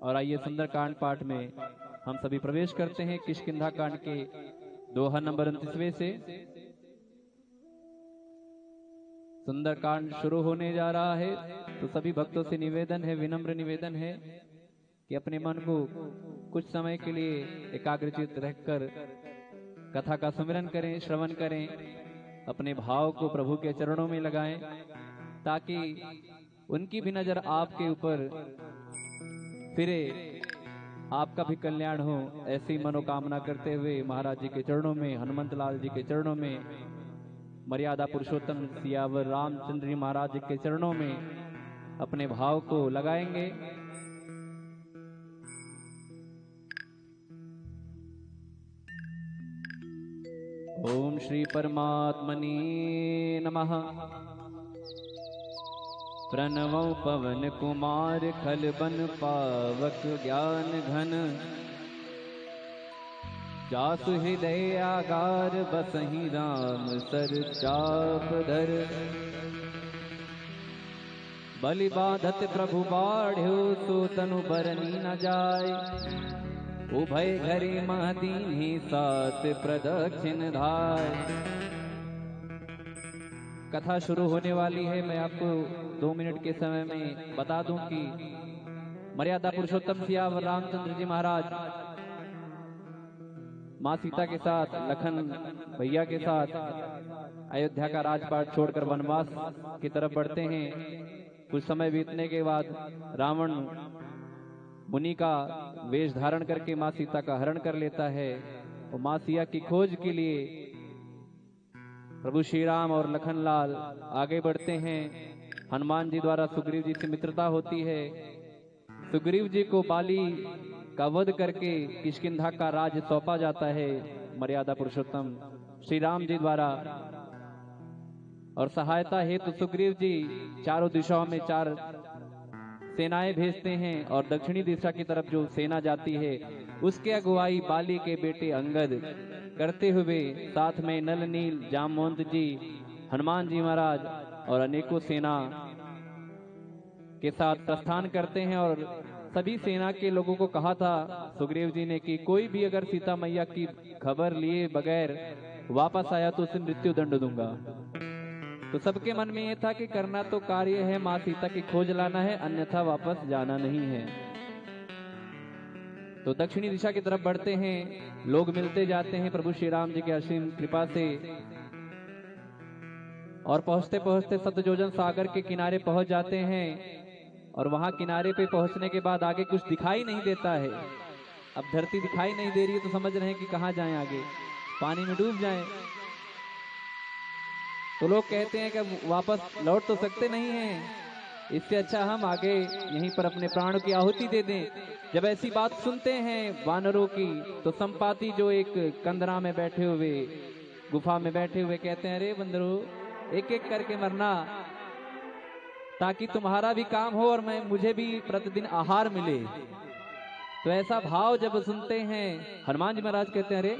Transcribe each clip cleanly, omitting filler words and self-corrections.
और आइए सुंदरकांड पाठ में हम सभी प्रवेश करते हैं। किष्किंधा कांड के दोहा नंबर 29वें से सुंदरकांड शुरू होने जा रहा है। तो सभी भक्तों से निवेदन है, विनम्र निवेदन है कि अपने मन को कुछ समय के लिए एकाग्रचित रहकर कथा का सुमिरन करें, श्रवण करें, अपने भाव को प्रभु के चरणों में लगाएं ताकि उनकी भी नजर आपके ऊपर फिरे, आपका भी कल्याण हो। ऐसी मनोकामना करते हुए महाराज जी के चरणों में, हनुमंत लाल जी के चरणों में, मर्यादा पुरुषोत्तम सियावर रामचंद्र जी महाराज जी के चरणों में अपने भाव को लगाएंगे। ओम श्री परमात्मने नमः। प्रणवं पवन कुमार खल बन पावक ज्ञान घन, जासु हृदय आगार बसहि राम सर चाप धर। बलि बाधत प्रभु बाढ़्यो सो तनु बरनी न जाय, उभय घरे महदीन्हि सात प्रदक्षिण धाय। कथा शुरू होने वाली है। मैं आपको 2 मिनट के समय में बता दूं कि मर्यादा पुरुषोत्तम सियावर रामचंद्र जी महाराज माँ सीता के साथ, लखन भैया के साथ अयोध्या का राजपाट छोड़कर वनवास की तरफ बढ़ते हैं। कुछ समय बीतने के बाद रावण मुनि का वेश धारण करके माँ सीता का हरण कर लेता है और माँ सीता की खोज के लिए प्रभु श्री राम और लखनलाल आगे बढ़ते हैं। हनुमान जी द्वारा सुग्रीव जी से मित्रता होती है। सुग्रीव जी को बाली का वध करके किष्किंधा का राज सौंपा जाता है मर्यादा पुरुषोत्तम श्री राम जी द्वारा। और सहायता हेतु तो सुग्रीव जी चारों दिशाओं में 4 सेनाएं भेजते हैं और दक्षिणी दिशा की तरफ जो सेना जाती है उसके अगुवाई बाली के बेटे अंगद करते हुए साथ में नल नील जामवंत जी, हनुमान जी महाराज और अनेकों सेना के साथ प्रस्थान करते हैं। और सभी सेना के लोगों को कहा था सुग्रीव जी ने कि कोई भी अगर सीता मैया की खबर लिए बगैर वापस आया तो उसे मृत्यु दंड दूंगा। तो सबके मन में यह था कि करना तो कार्य है, माँ सीता की खोज लाना है, अन्यथा वापस जाना नहीं है। तो दक्षिणी दिशा की तरफ बढ़ते हैं। लोग मिलते जाते हैं प्रभु श्री राम जी के असीम कृपा से और पहुंचते पहुंचते सतजोजन सागर के किनारे पहुंच जाते हैं। और वहां किनारे पे पहुंचने के बाद आगे कुछ दिखाई नहीं देता है। अब धरती दिखाई नहीं दे रही है तो समझ रहे हैं कि कहां जाएं, आगे पानी में डूब जाएं। तो लोग कहते हैं कि वापस लौट तो सकते नहीं हैं, इससे अच्छा हम आगे यहीं पर अपने प्राणों की आहुति दे दें। जब ऐसी बात सुनते हैं वानरों की तो संपाति जो एक कंदरा में बैठे हुए, गुफा में बैठे हुए कहते हैं, अरे बंदरो एक एक करके मरना ताकि तुम्हारा भी काम हो और मुझे भी प्रतिदिन आहार मिले। तो ऐसा भाव जब सुनते हैं हनुमान जी महाराज कहते हैं, अरे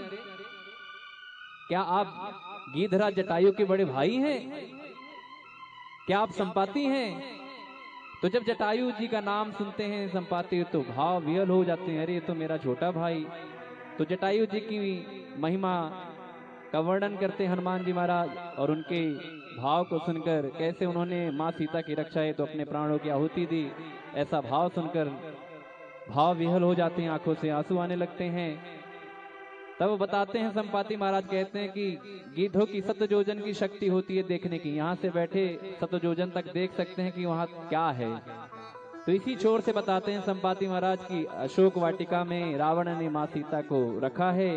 क्या आप गिद्धराज जटायु के बड़े भाई हैं? क्या आप संपाति हैं? तो जब जटायु जी का नाम सुनते हैं संपाति तो भाव विहल हो जाते हैं, अरे ये तो मेरा छोटा भाई। तो जटायु जी की महिमा का वर्णन करते हनुमान जी महाराज और उनके भाव को सुनकर कैसे उन्होंने माँ सीता की रक्षा है तो अपने प्राणों की आहुति दी। ऐसा भाव सुनकर भाव विहल हो जाते हैं, आंखों से आंसू आने लगते हैं। तब बताते हैं संपाति महाराज कहते हैं कि गिद्धों की सतजोजन की शक्ति होती है देखने की, यहाँ से बैठे सतजोजन तक देख सकते हैं कि वहाँ क्या है। तो इसी छोर से बताते हैं संपाति महाराज की अशोक वाटिका में रावण ने माँ सीता को रखा है।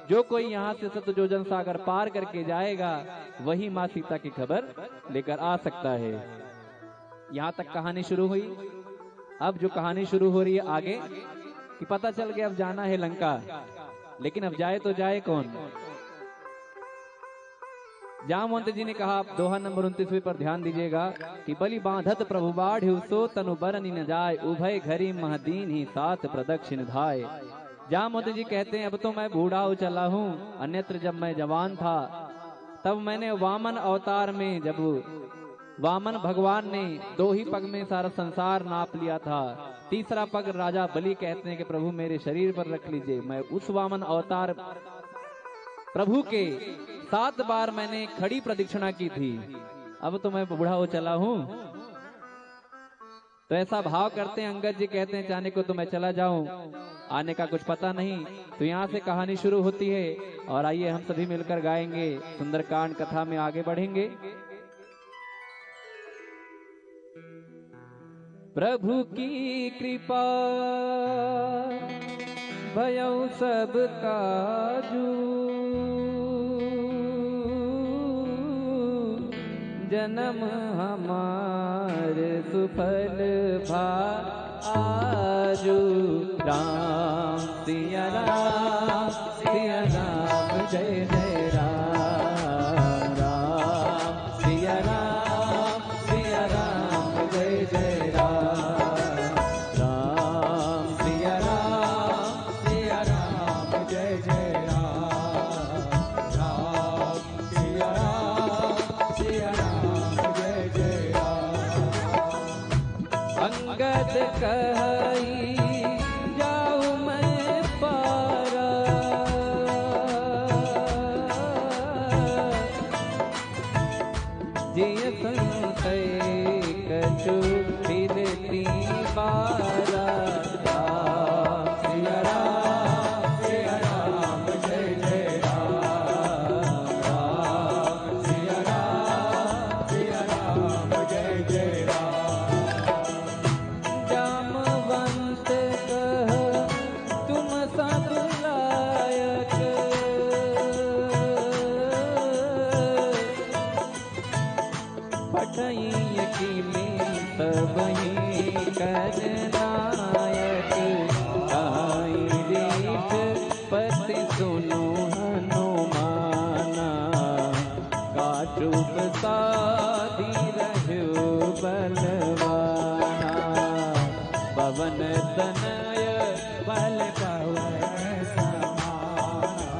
जो कोई यहाँ से सतजोजन सागर पार करके जाएगा वही माँ सीता की खबर लेकर आ सकता है। यहाँ तक कहानी शुरू हुई। अब जो कहानी शुरू हो रही है आगे कि पता चल गया अब जाना है लंका, लेकिन अब जाए तो जाए कौन। जामवंत जी ने कहा, दोहा नंबर 29 पर ध्यान दीजिएगा कि बलि बांधत प्रभु बाढ़्यो सो तनु बरनि न जाय, उभय घरी महदीन्हि सात प्रदक्षिण धाय। जामवंत जी कहते हैं अब तो मैं बूढ़ा हो चला हूँ, अन्यत्र जब मैं जवान था तब मैंने वामन अवतार में, जब वामन भगवान ने 2 ही पग में सारा संसार नाप लिया था, तीसरा पग राजा बलि कहते हैं कि प्रभु मेरे शरीर पर रख लीजिए। मैं उस वामन अवतार प्रभु के 7 बार मैंने खड़ी प्रदक्षिणा की थी, अब तो मैं बूढ़ा हो चला हूं। तो ऐसा भाव करते हैं अंगद जी, कहते हैं जाने को तो मैं चला जाऊं, आने का कुछ पता नहीं। तो यहाँ से कहानी शुरू होती है और आइए हम सभी मिलकर गाएंगे, सुंदरकांड कथा में आगे बढ़ेंगे। प्रभु की कृपा भयउ सब काजू, जन्म हमार सुफल भा आजू। राम सिया राम सिया राम जय जय राम, राम सिया राम जय जय राम, राम सिया राम जय जय राम, राम सिया राम जय जय राम। अंगद कही जाऊं मैं पारा, जिय संतय कछु फिरती बारा। राम सिया राम जय जय राम, राम सिया राम जय जय राम। जामवंत कह तुम सब लायक, पठई की में सबही कर नायक। आई रीठ पति सुनो हनुमाना, काचुप साधी रहो बलवाना। पवन तनय बल पवन समाना,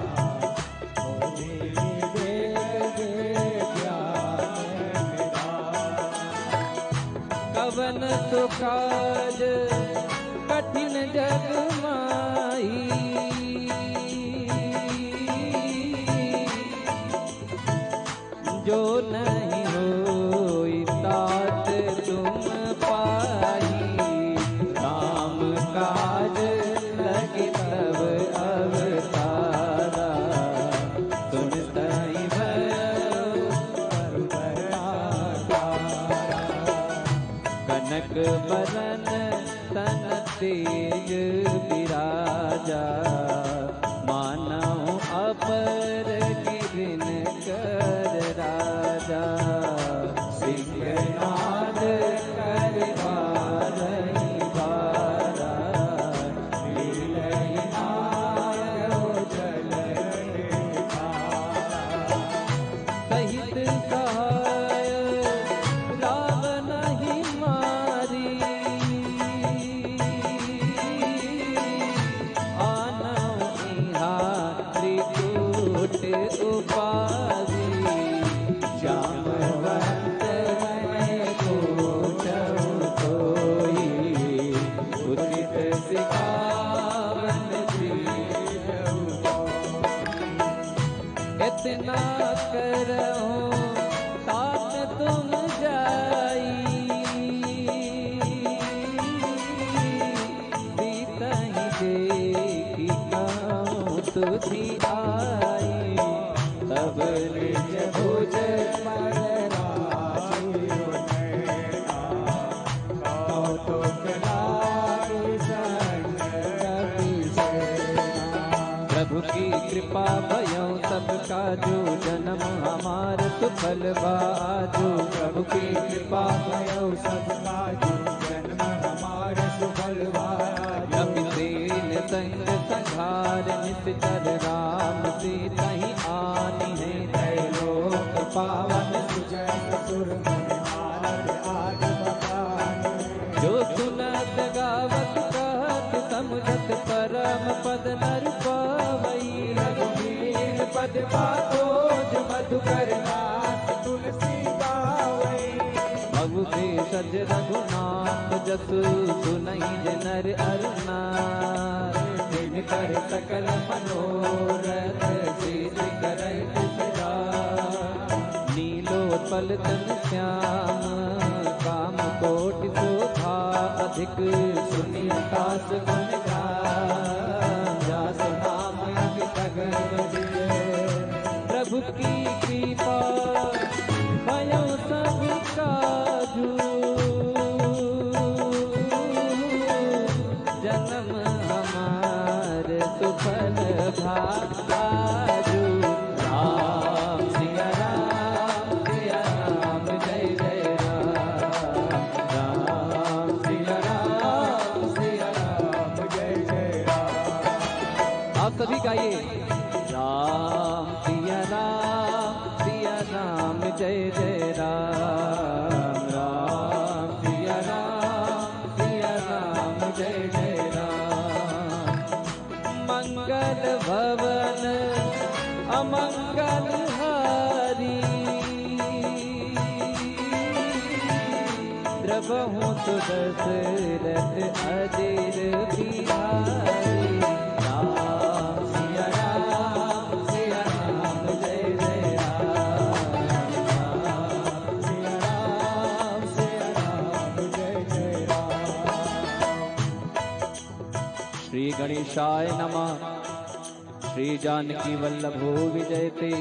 कवन सुखाज कठिन जग माही, जो नहीं होई तात तुम पाई। काम काज लगे तब अवतारा, सुनतहि भयो कनक बरन तन तेज विराजा। मानव अपर गिरिन कर राजा, सिंहनाद कर बारही बारा। लीलहि आयो जल सहित सहाय रावण ही मारी। आनौ इहा त्रिकूट उपाधि, जामवंत मैं पूछऊं कोई। उचित सिखावन दीजहु, इतना करहूं तात तुम जाई। सीतहि देखी कहूं तुझी आई, तब निज भुज पर राखी नैना। कौतुक लागी संग कपि सेना। प्रभु की कृपा भयउ सब काजू, जन्म हमार सुफल बाजू। प्रभु की कृपा भयउ सब काजू, जन्म हमार सुफल बाजू। कपिसेन संग संघार निश्चर, राम सीतहि आनी है त्रैलोक पावन। सुजय सुर नारद आदि बखानी, जो सुनत गावत कहत समझत परम पद नर पावई। रघुवीर पद पातोज मधुकर नाथ तुलसी गावई। अवधेश सज रघुनाथ जसु सुनहि जे नर अर नार। दिन कर सकल मनोरथ सिद्ध करई सदा। नीलोत्पल तन श्याम काम कोटि शोभा। अधिक सुनि आकाश गुण गान। जासु नाम अमित प्रभु की कृपा भयो सब काजू। जन्म हमार सुफल भाजू। राम सिया राम जय जय राम। राम सिया राम जय जय राम। आप सभी गाइए राम सिया राम जय जय राम। राम सिया राम जय जय राम। मंगल भवन अमंगल हारी। द्रवहु सुदशरथ अधीर बिहारी। राम सिया राम जय जय राम। राम सिया राम जय जय राम। श्री गणेशाय नमः। श्री जानकी वल्लभो विजयते।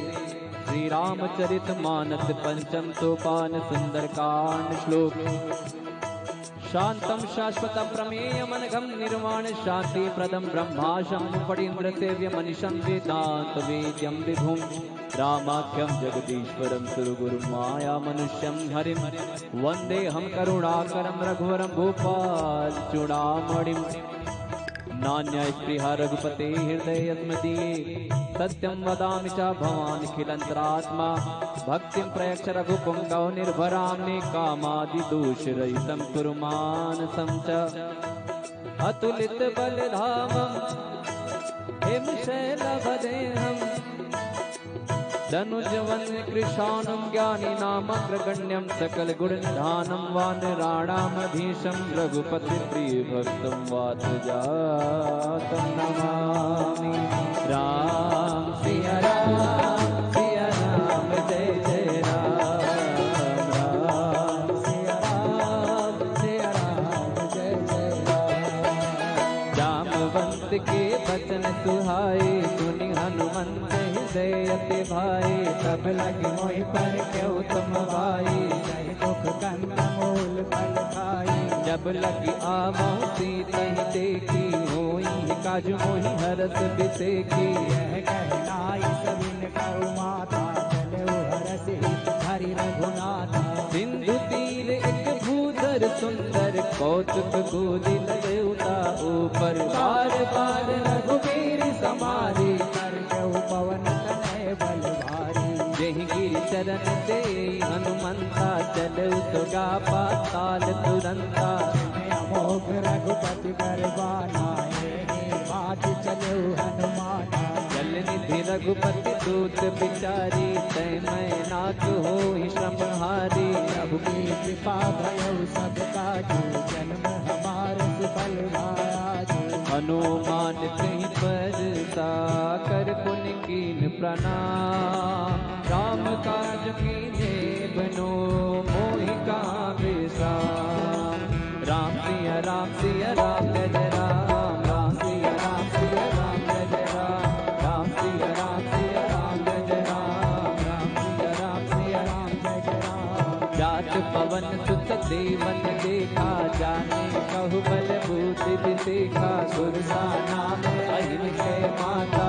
श्री रामचरित मानस पंचम सोपान सुंदरकांड श्लोक। शांतम शाश्वतम प्रमेयमनघम निर्वाण शांति प्रदम ब्रह्माशं पड़ीन्द्र सेव्य मनिषं वेदांत वेद्यम विभुम। रामाख्यम जगदीश्वरम सुरगुरु माया मनुष्यम हरिम। वंदे हम करुणाकरम रघुवरम भूपाल चूड़ामणिम। नान्य स्पृहा रघुपते हृदय यस्मदीये। सत्यं वदामि च भवानिखिलन्तरात्मा। भक्तिं प्रयच्छ रघुपुङ्गव निर्भराम्नि। कामादिदोषरहितं कुरु मानसं च। अतुलित बलधामं हिमशैलवदेहं। धनुजवन कृशानं ज्ञानिनामग्रगण्यं। सकलगुणनिधानं वानराणामधीशं। रघुपतिप्रियभक्तं वातजातं नमामि। राम सिया राम जय जय राम। राम सिया राम जय जय राम। जामवंत के बचन सुहाए। सुनि हनुमंत हृदय अति भाई। सब लगे मोहि पर क्यों तुम भाई। जय दुख कंद मूल फल खाई। जब लगी आवहु सीतहि देखी। होई काज मोहि हरस बिसेखी। यह कहनाई सबिन कौ माता। चलो हरसि हरि रघुनाथा। सिंधु तीर एक भूधर सुंदर। कौतुक गोदी लउता ऊपर। बार बार रघुवीर समारी। कर पवन तनय बल भारी। जहि गिरि चरण से हनुमंता। चलऊ सुगा पाताल तुरंता। अमोघ रघुपति बरबाना। बात चलऊ हनुमाना। जल निधि रघुपति दूत बिचारी। तय मैं नाथ होहि श्रमहारी। प्रभु की कृपा भयउ सब काजू। जन्म हमार सुफल भाजू। हनुमान कहीं पर साकर पुनि कीन प्रणाम। राम काज कीने बनो मोहि कहाँ विश्राम। राम सिया राम जय जय राम। राम सिया राम जय जय राम। राम सिया राम जय जय राम। राम सिया राम जय जय राम। जात पवन सुत देवन देखा। जाने कहु बल बूति विसेखा। सुरसा नाम अहिर माता।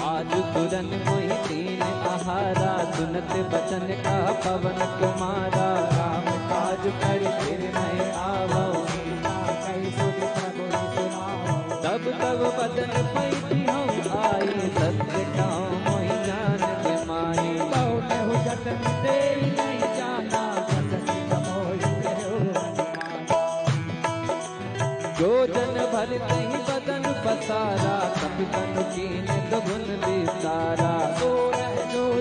आज तुरन मोहि दीन आहारा। सुनत बचन का पवन कुमारा। राम काज कर फिर मैं आवो। तब तब बदन पैठी हम आई। सत्य कहूँ मोहि जान के माई। कहु जतन दे नहीं जाना। जो जन भर नहीं बदन पसारा। कपि तनु कीन दुगुन विसारा। जो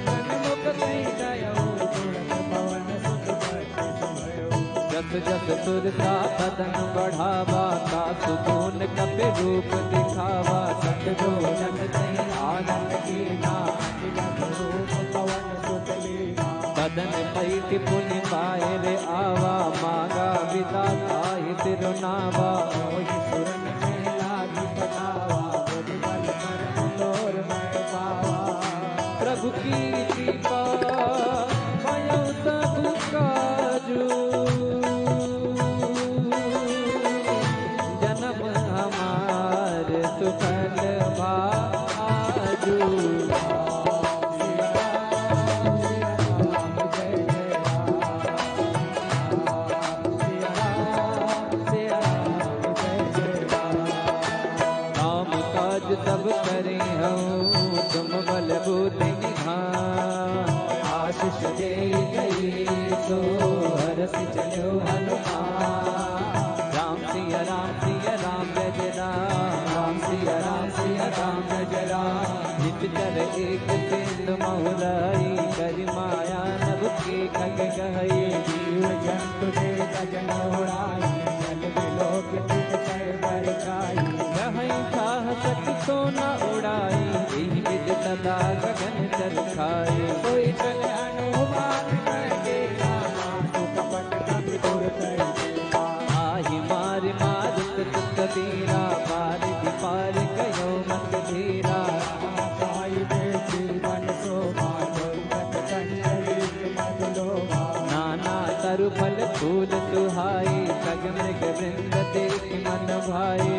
जन मुख नहीं गयो। जस जस सुरता बदन बढ़ावा, का सुकून कपि रूप दिखावा। सतगुरु जन सही आनंद कीना, रूप पवन सुत लीना। बदन पैठ पुनि पाए रे आवा, मांगा विदा ताहि तिरुनावा। मोहि सुरन में लागी बनावा, बुद्धि बल कर्म तोर मैं पावा। प्रभु की कृपा भयो सब काजू, जन्म हमार सुफल भाजू। सब करे हूँ तुम बल बुद्धि निधान, आशीष दे गई सो हरस चलो हनुमान। राम सिया राम जय जय राम, राम सिया राम जय जय राम। नित चर एक सिंधु महुलाई, करि माया नभ के खग गहई। जीव जंतु दे गजन उड़ाई, जल बिलोक तित कर बरकाई। सच तो न उड़ाई, यही विद सदा गगन चरखाई। कोई चले हनुमान करके तू कपट कपि दूर कर। आहि मारि मारुत तुक बीरा, पार दी पार कयो मत धीरा। साई दे जीवन शोभा, दुर्गत कंचरित मत लोभा। नाना तरु फल फूल सुहाई, खग मृग वृंद देख मन भाई।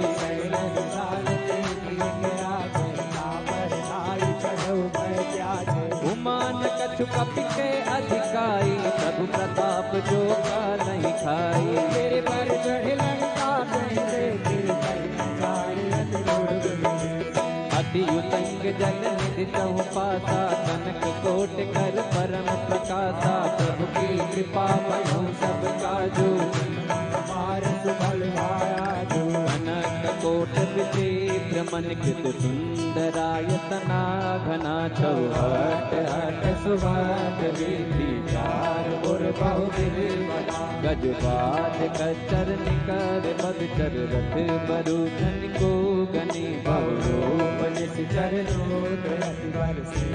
उमान कछु कपि के अधिकाई, प्रभु प्रताप जो का नहीं खाई। तेरे पर चढ़े लंका नहीं देखी, अति उतंग जल निधि तहु पासा। कनक कोट कर परम प्रकाशा, प्रभु की कृपा भयो सब काजू। हमार सुफल भायाजू, कनक कोट विचित्र मन कृत सुंदरायतना। घना चौहट हट सुभाग वीथि, चार पुर बहु विधि बना। गजबाज कचर निकर बदचर, रथ बरु धन को गनी। बहुरूप निश्चर दूत, अति बर से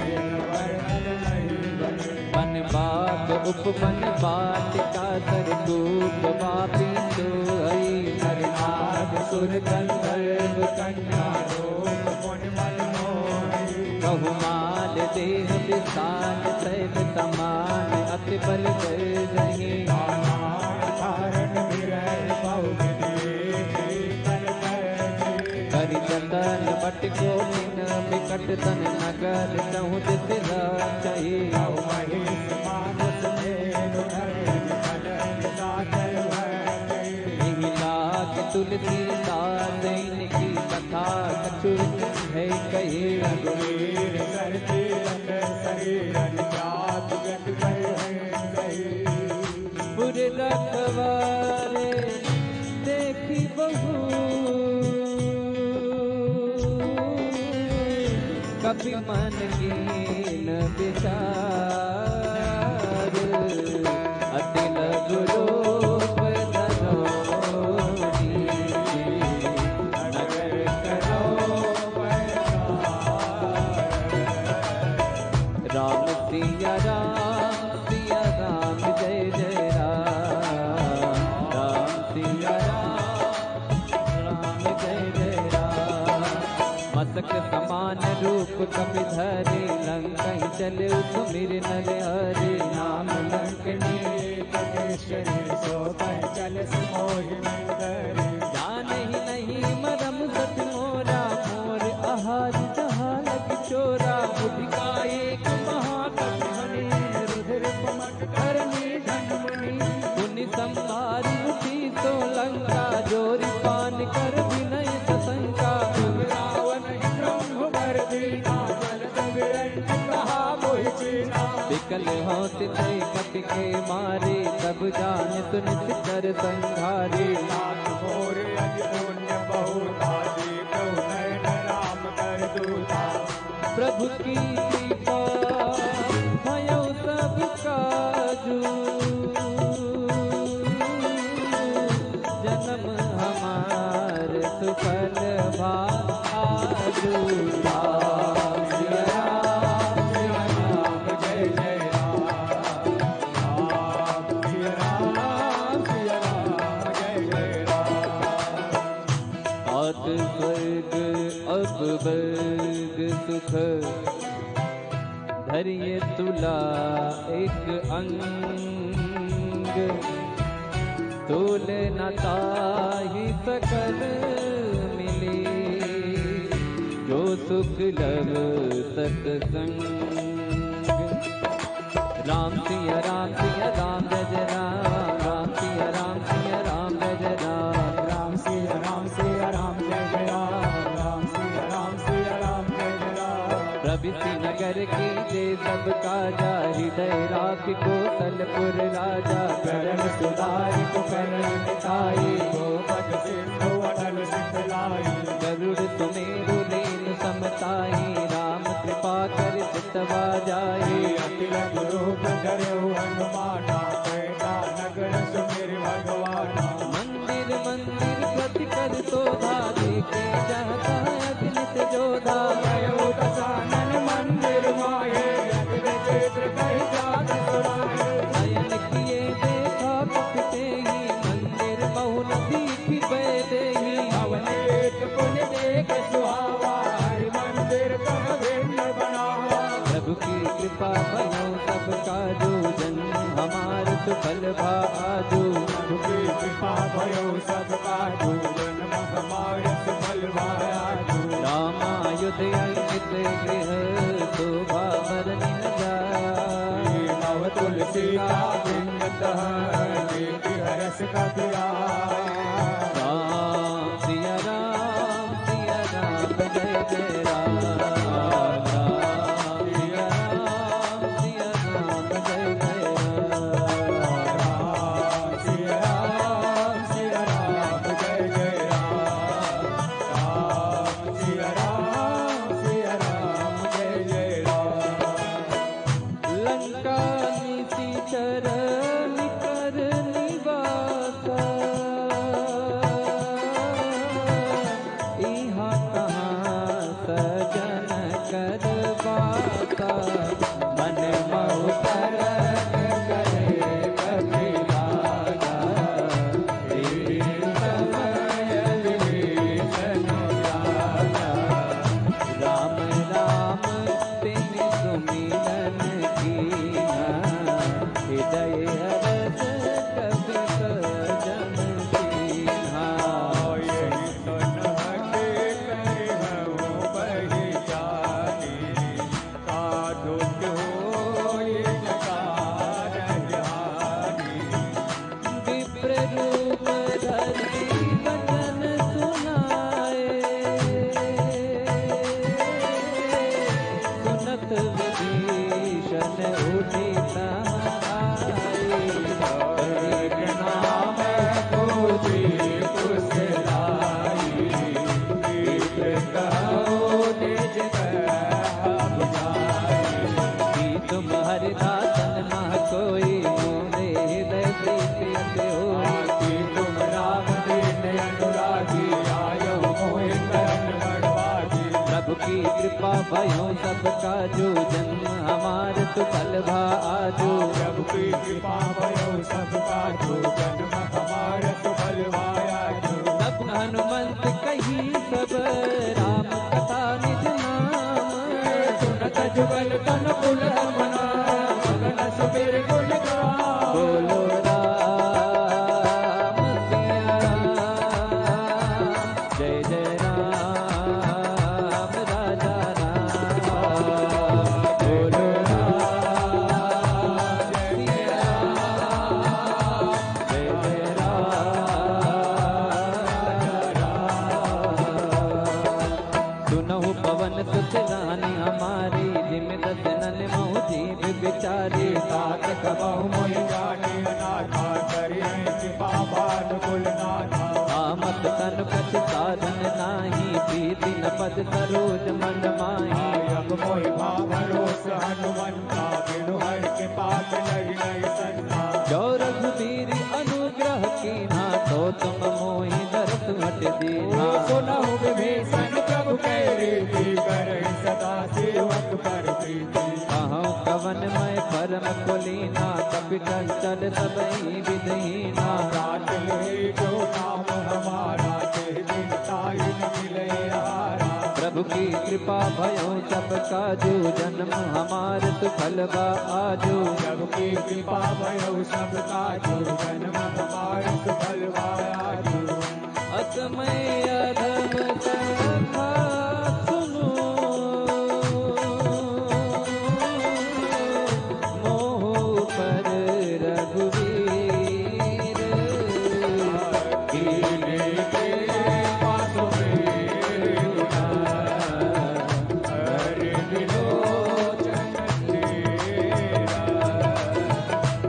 बन बाग उपवन बाटिका। सरकूप वापी सोई, नरनाग सुर गंधर्व कन्या। रूप मुनि मन मोहि, बहुमाल देह विशाल शैल समान। अति बल कर रही, धारण विरल करि जतन बट कोटिन विकट तन। नगर चहु दिस राचहि, तुलसी दास की कथा कछु है कही। रघुवीर सरती रंग शरीरन, जात गत पुर रखवारे देखी बहु। कभी मन कीन विचार, अति लघु रूप सिया राम जय जय राम, राम सिया राम जय जय राम। मस्तक समान रूप कपि धरे, लंका चले सुमिर नर हरे। नाम लंकनी कटेश्वरी, सो कह चल मोहि मन धरे। जाने ही नहीं मरम सत मोरा, मोर आहार जहाँ लग चोरा। बुद्धि का एक संभारी उठी तो लंका, जोरी पान कर विनय सशंका। रावण ब्रह्म वर दीना, जलत विरंच कहा मोहि चीना। विकल होत थे कपि के मारे, तब जान सुन कर संघारे। नाथ मोर अति पुण्य बहुता, देखो नयन राम कर दूता। प्रभु की कृपा भयो सब काजू, जन्म हमार सुफल भा आजू। राम सिया राम जय जय राम, राम सिया राम जय जय राम। आत स्वर्ग अब वर्ग सुख धरिए तुला एक अंग, तोल न ताहि सकल मिले, जो सुख लव सत्संग। राम सिया राम जय जय राम, राम सिया राम जय जय राम, राम सिया राम जय जय राम, राम सिया राम जय जय राम। प्रभृति नगर की जय सब काजा, हृदय राख को तलपुर राजा। करण सुधारि को करण मिटाई, गोपद सिंधु अटल सिंधलाई। गरुड़ सुमेरु लेन समताई, राम कृपा कर चितवा जाई। अतिलक रूप धरऊ हनुमाना, कैला नगर सुमिर भगवाना। मंदिर मंदिर प्रति कर शोभा, देखे जाता अग्नित जोधा। गयो दशानन मंदिर माहे, अग्नि चित्र कहि जात सुनाए। नयन किए देखा कपते ही, मंदिर बहुन दीखि बैदे ही। अवनीत पुन देख सुहावा, हरि मंदिर कह भिन्न बनावा। प्रभु की कृपा बनो सब काजू, जन्म हमार सुफल भा आजू। प्रभु की कृपा भयो सब काजू, जन्म हमारे सुफल भायाजू। रामायुध अंकित गृह, शोभा बरनि न जाय। नव तुलसी का बिंद देखि हरस कपिया। राम सिया राम जय जय राम, राम सिया राम जय जय राम। राम सिया राम जय जय राम, राम सिया राम जय जय राम। लंका निशिचर निकर निवासा, इहा कहाँ सजन कर बासा। मन महु तरन करे कपि लागा, तेरी समय विभीषण राजा। राम राम तिन सुमिरन कीना, हृदय हरस कपि सजन कीन्हा। यही सुन हटे करिहु पहिचानी, साधु होय जकार ज्ञानी। विप्र रूप धरि वचन सुनाए, सुनत विभीषण उठि तहाई। एक नाम पूजी कुशलाई, एक कहो निज कह बुझाई। कि तुम हरिदासन ना कोई, मोरे हृदय प्रीति अति होई। आकी तुम राम दीन अनुरागी, आयो मोहि करन बड़भागी। प्रभु की कृपा भयो सब काजू, जन्म हमार सुफल भा आजू। प्रभु की कृपा भयो सब काजू, जन्म हमारे सुफल भायाजू। तब हनुमंत कही सब, राम कथा निज नाम। सुनत जुगल तन कुल मना, मगन सुमिर गुण गान। बोलो राम सिया राम जय जय राम, राजा राम। बोलो राम सिया राम जय जय राम। सुनहु पवन सुत रानी हमारी, जिम दसनन महु जीव बिचारी। तात कबहु मोहि जाने अनाथा, करिहे कृपा बानुकुल नाथा। आमत तन कछ साधन नाही, प्रीति न पद सरोज मन माही। अब मोहि भाव भरोस हनुमंता, बिनु हरि के पास नहीं नहीं संता। जो रघुबीर अनुग्रह कीन्हा, तो तुम मोहि हट दीना। सुनहु विभीषण प्रभु कह रीति, करे सदा सेवक पर प्रीति। कहूँ कवन मैं परम कुलीना, कपि चंचल सबई विधहीना। रात ले जो नाम हमारा, ते दिन ताई न मिले हारा। प्रभु की कृपा भयो सब काजू, जन्म हमार सुफल बा आजू। प्रभु की कृपा भयो सब काजू, जन्म हमार सुफल बा आजू। असमय अधम कथा सुनो, मोह पर रघुवीर। कीने के पासों में हरि विलोचन तेरा।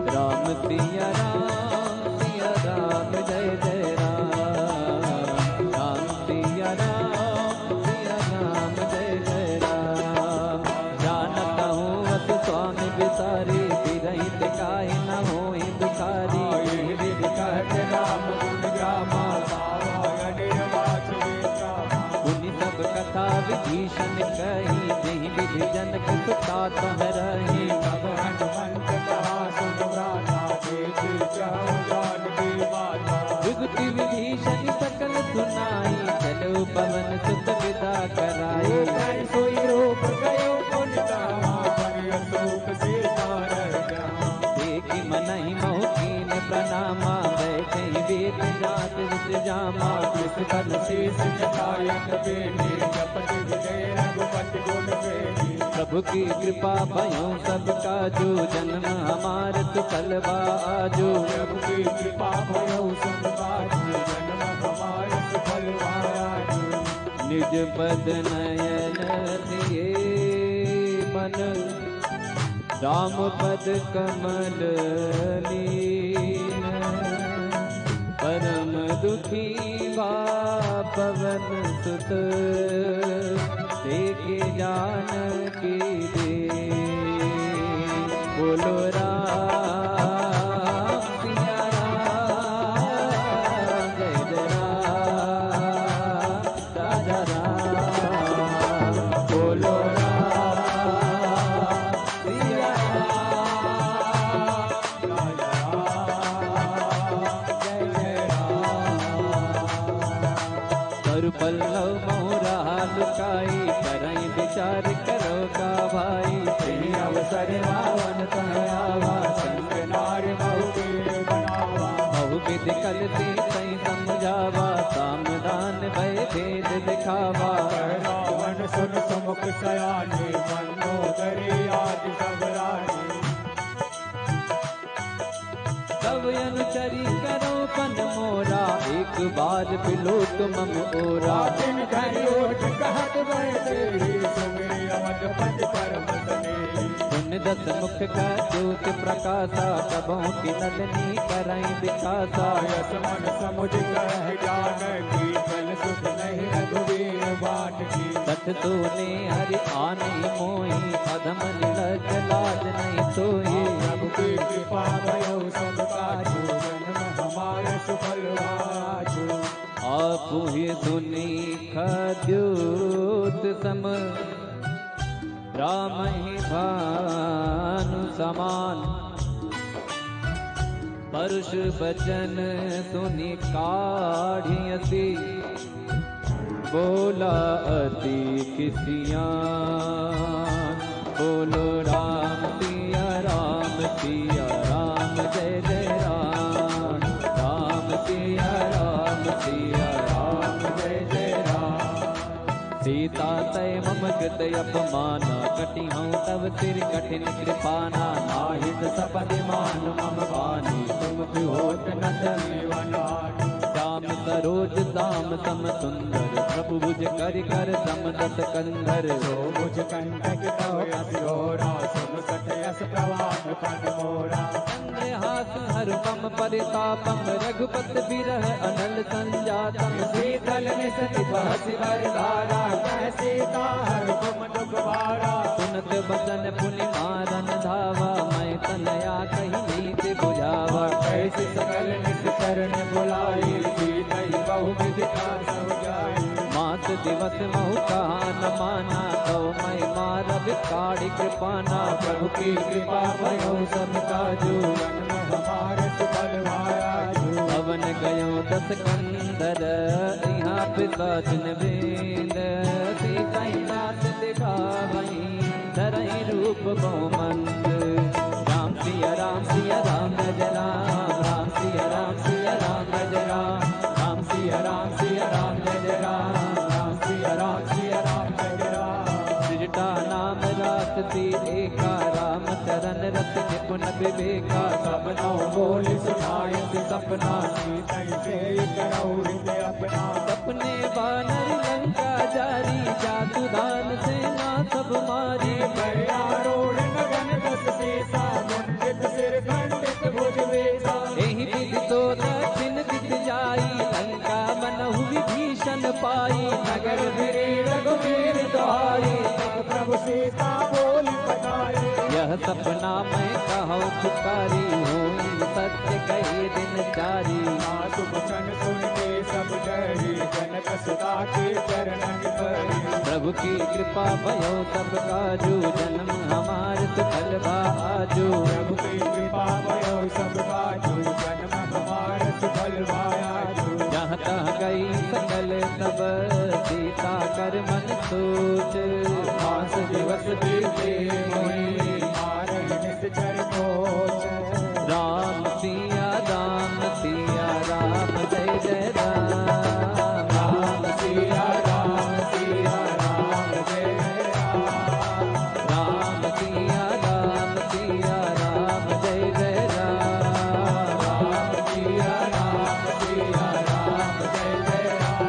राम सिया राम जय जय राम। राम सिया राम जय जय राम। जानता हूँ अस स्वामी बिसारी, बिरही दिखाई न होई दुखारी। राम गुण ग्रामा, सावा निर्वाच वेत्रा। उन्हीं सब कथा विभीषण कही, जही विधि जनक सुता तोहरही। तब हनुमंत कहा सुन भ्राता, देति चाहु जानकी माता। जुगति विभीषण सकल सुनाई, चलो पवन सुत विदा कराई। ऊपर सोई रूप गयो पुन गावा, पर अशोक सीता रह जावा। देखी मनहि मोह कीन प्रणामा, बैठे वेद जात विष जामा। इस तन शीस झुकायत बेनी, जपति विजय रघुपति गुण बेनी। प्रभु की कृपा भयो सब काजू, जन्म हमार सुफल बा आजू। प्रभु की कृपा भयो सब काजू, जन्म हमार सुफल बा आजू। निज पद नयन दिए मन, राम पद कमल लीन। परम दुखी बा पवन सुत, देखे जानकी दे। बोलो राम सिया राम जय जय राम राजा राम। बोलो राम सिया कर पल्लव मोरा लुकाई, करई विचार करो का भाई। तेरी अवसर रावण तह आवा, संग नार बहुवीर बनावा। बहु विधि कल से सही समझावा, सामदान भय भेद दिखावा। रावण सुन सुमुख सयाने, मनोदरी आदि सब रानी। तब अनुचरी करो पन मोरा, एक बार बिलोक मम ओरा। दिन घरी ओठ कहत बैठे, सुमिरि अवधपति परम सनेही। सुन दस मुख का ज्योत प्रकाशा, कबों की नलनी करई दिखासा। यस मन समुझ कह जानकी, फल सुख नहीं रघुवीर बाट की। सठ तूने हरि आने मोही, अधम निलज लाज नहीं सोई। प्रभु की कृपा भयो सब काजू, जन्म हमारे सुफल आजू। आपु ही सुनी खद्योत सम, राम ही भानु समान। परुष बचन सुनि काढ़ियसी, बोला अति खिसियान। बोलो राम सिया राम जय जय राम। राम सिया राम जय जय राम। सीता तय मम कृत अपमाना, कटि हूँ तब सिर कठिन कृपाना। नाहित सपदि मान मम बानी, तुम होत न धन्यवान। श्याम सरोज दाम सम सुंदर, प्रभु भुज कर कर सम दस कंधर। सो मुझ कंटक तव असिहोरा, सुन सठ यस प्रवान पन मोरा। चंद्रहास हर पम परितापम, रघुपत बिरह अनल संजातम। शीतल निसति बहसि बरधारा, कह सीता हर तुम दुख भारा। सुनत बचन पुनि मारन धावा, मैं तनया कही नीति बुझावा। कैसे सकल निस चरण बुलाई, सीतई बहु विधि दिवस महु कहा न माना, तो मैं मारब काढ़ी कृपाना। प्रभु की कृपा भयो सब काजू, जन्म हमारे सुफल भाया जो। पवन गयो 10 कंदर, यहाँ पिशाचन बेंद। सीता नाथ दिखा वही, धरई रूप गोमंत। राम सिया राम सिया राम जय राम, राम सिया राम सिया राम जय राम, राम सिया राम सिया राम जय राम, राम सिया राम सिया राम जय राम। सृजटा नाम रासती एका, राम चरण रस निपुण विवेका। सपनों बोल सुनाए सपना, सीतई से करौ हृदय अपना। सपने वानर लंका जारी, जातु दान सेना सब मारी। आरोढ़ गगन दस सीसा, मुंडित सिर खंडित भुज वेसा। एहि विधि तो दक्षिण दिख जाई, लंका मनहु विभीषण पाई। नगर फिरे रघुवीर दुहाई, प्रभु सीता बोल बताई। यह सपना मैं कहूँ पुकारी, होई सत्य कहे दिन चारी। सासु वचन सुन के सब डरी, जनक सुता के चरणन परी। प्रभु की कृपा भयो सब काजू, जन्म हमार सुफल आजू। प्रभु की कृपा भयो सब काजू, जन्म हमार सुफल भायाजू। जहाँ तहाँ गई सकल तब, सीता कर मन सोच। 5 दिवस बीते मोहि, मारहि निश्चर कोच। राम सिया राम जय जय राम, राम सिया राम जय राम। राम सिया राम जय जय राम, राम सिया राम जय जय राम।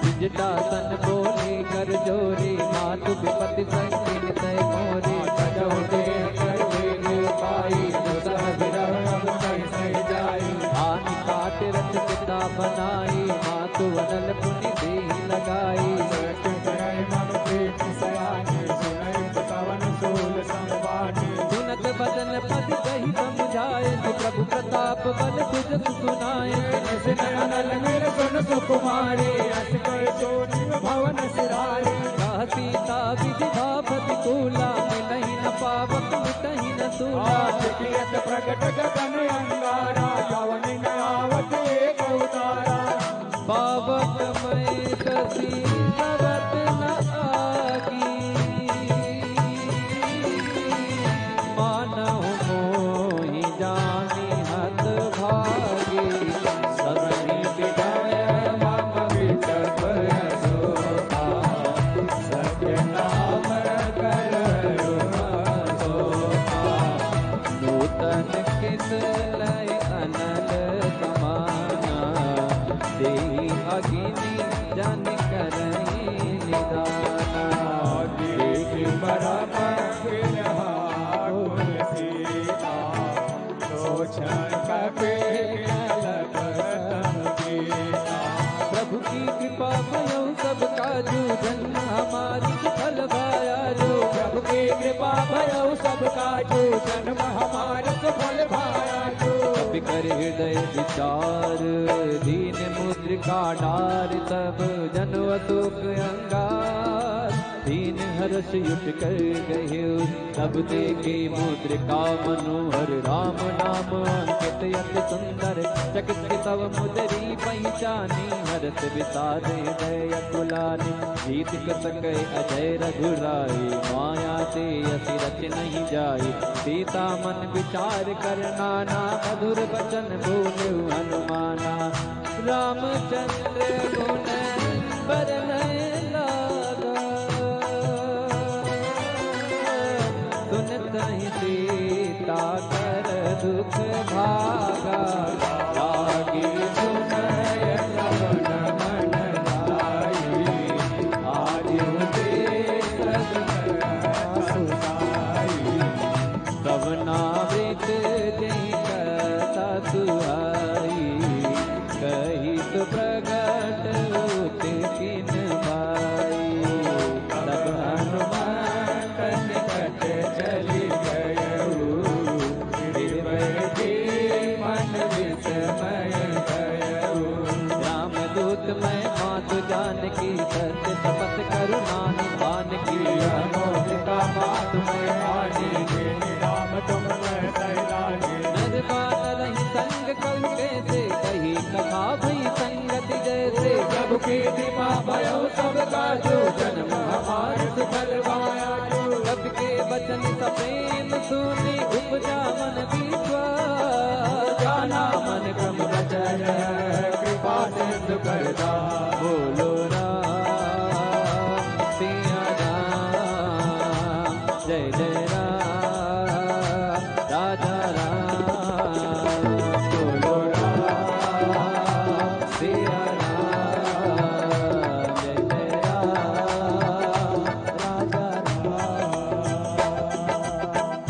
विजटा सन बोली कर जोरी, मातु विपति संकीन तय मोरी। सजो दे कर देव पाई, दुसह विरह अब कैसे जाई। आनि काट रच पिता बनाई, मातु वनल पुनि देहि लगाई। सत्य करय मन प्रीत सयानी, सुनय पवन सूल संवानी। सुनत बदन पद कही समझाए, प्रभु प्रताप बल तुझ सुनाए। अनल मिल सुन सुकुमारी, अस कर चोरी भवन सिरारी। कह सीता विधिधा प्रतिकूला, मिलहि न पावक मिटहि न सूला। आजकियत प्रगट गगन अंगारा, यवन न आवत एक उतारा। पावक मैं कसी सबत न आगी, मानहु मोहि जानि हत भागी। सदहि विजय मम विटप सोहा, सत्य नाम करो सोहा। नूतन किस लय अनल समाना, देहि अगिनि जन करहि निदाना। देख परम विरहाकुल सीता, लोचन कपे कलपतम गीता। प्रभु की कृपा भयो सब काजू, जन्म हमारी सुफल भायाजू। प्रभु की कृपा भयो सब काजू, जन्म हमार सुफल भायाजू। कपि कर हृदय विचार, दीन मुद्रिका डार। सब जन अतुक अंगार, दीन हर्ष युट कर गए। तब देखे मुद्रिका मनोहर, राम नाम अंकित अति सुंदर। चकित तव मुदरी पहचानी, हरस विषाद हृदय अकुलानि। जीत सकै अजय रघुराई, माया ते असि रच नहीं जाई। सीता मन विचार कर नाना, मधुर वचन बोलु हनुमाना। रामचंद्र गुण बरनय लागा, सुनतहि सीता कर दुख भागा। लागी सुनय लवन मन लाई, आजु देख सुनाई। तब नावृत जय कथा सुहाई, कही तो प्रगट होते किन भाई। तब हनुमान निकट चली गयऊ, गिरवर जी मन विस्मय गयऊ। रामदूत मैं मातु जानकी सत सबकी कृपा भयो सब काजू जन्म हमारे सुफल पाया जो सबके वचन सप्रेम सुनी उपजा मन विश्वास जाना मन क्रम वचन कृपा सिंधु करदा बोलो राम सिया राम जय जय राम राजा राम बोलो राम सिया राम जय जय राम राजा राम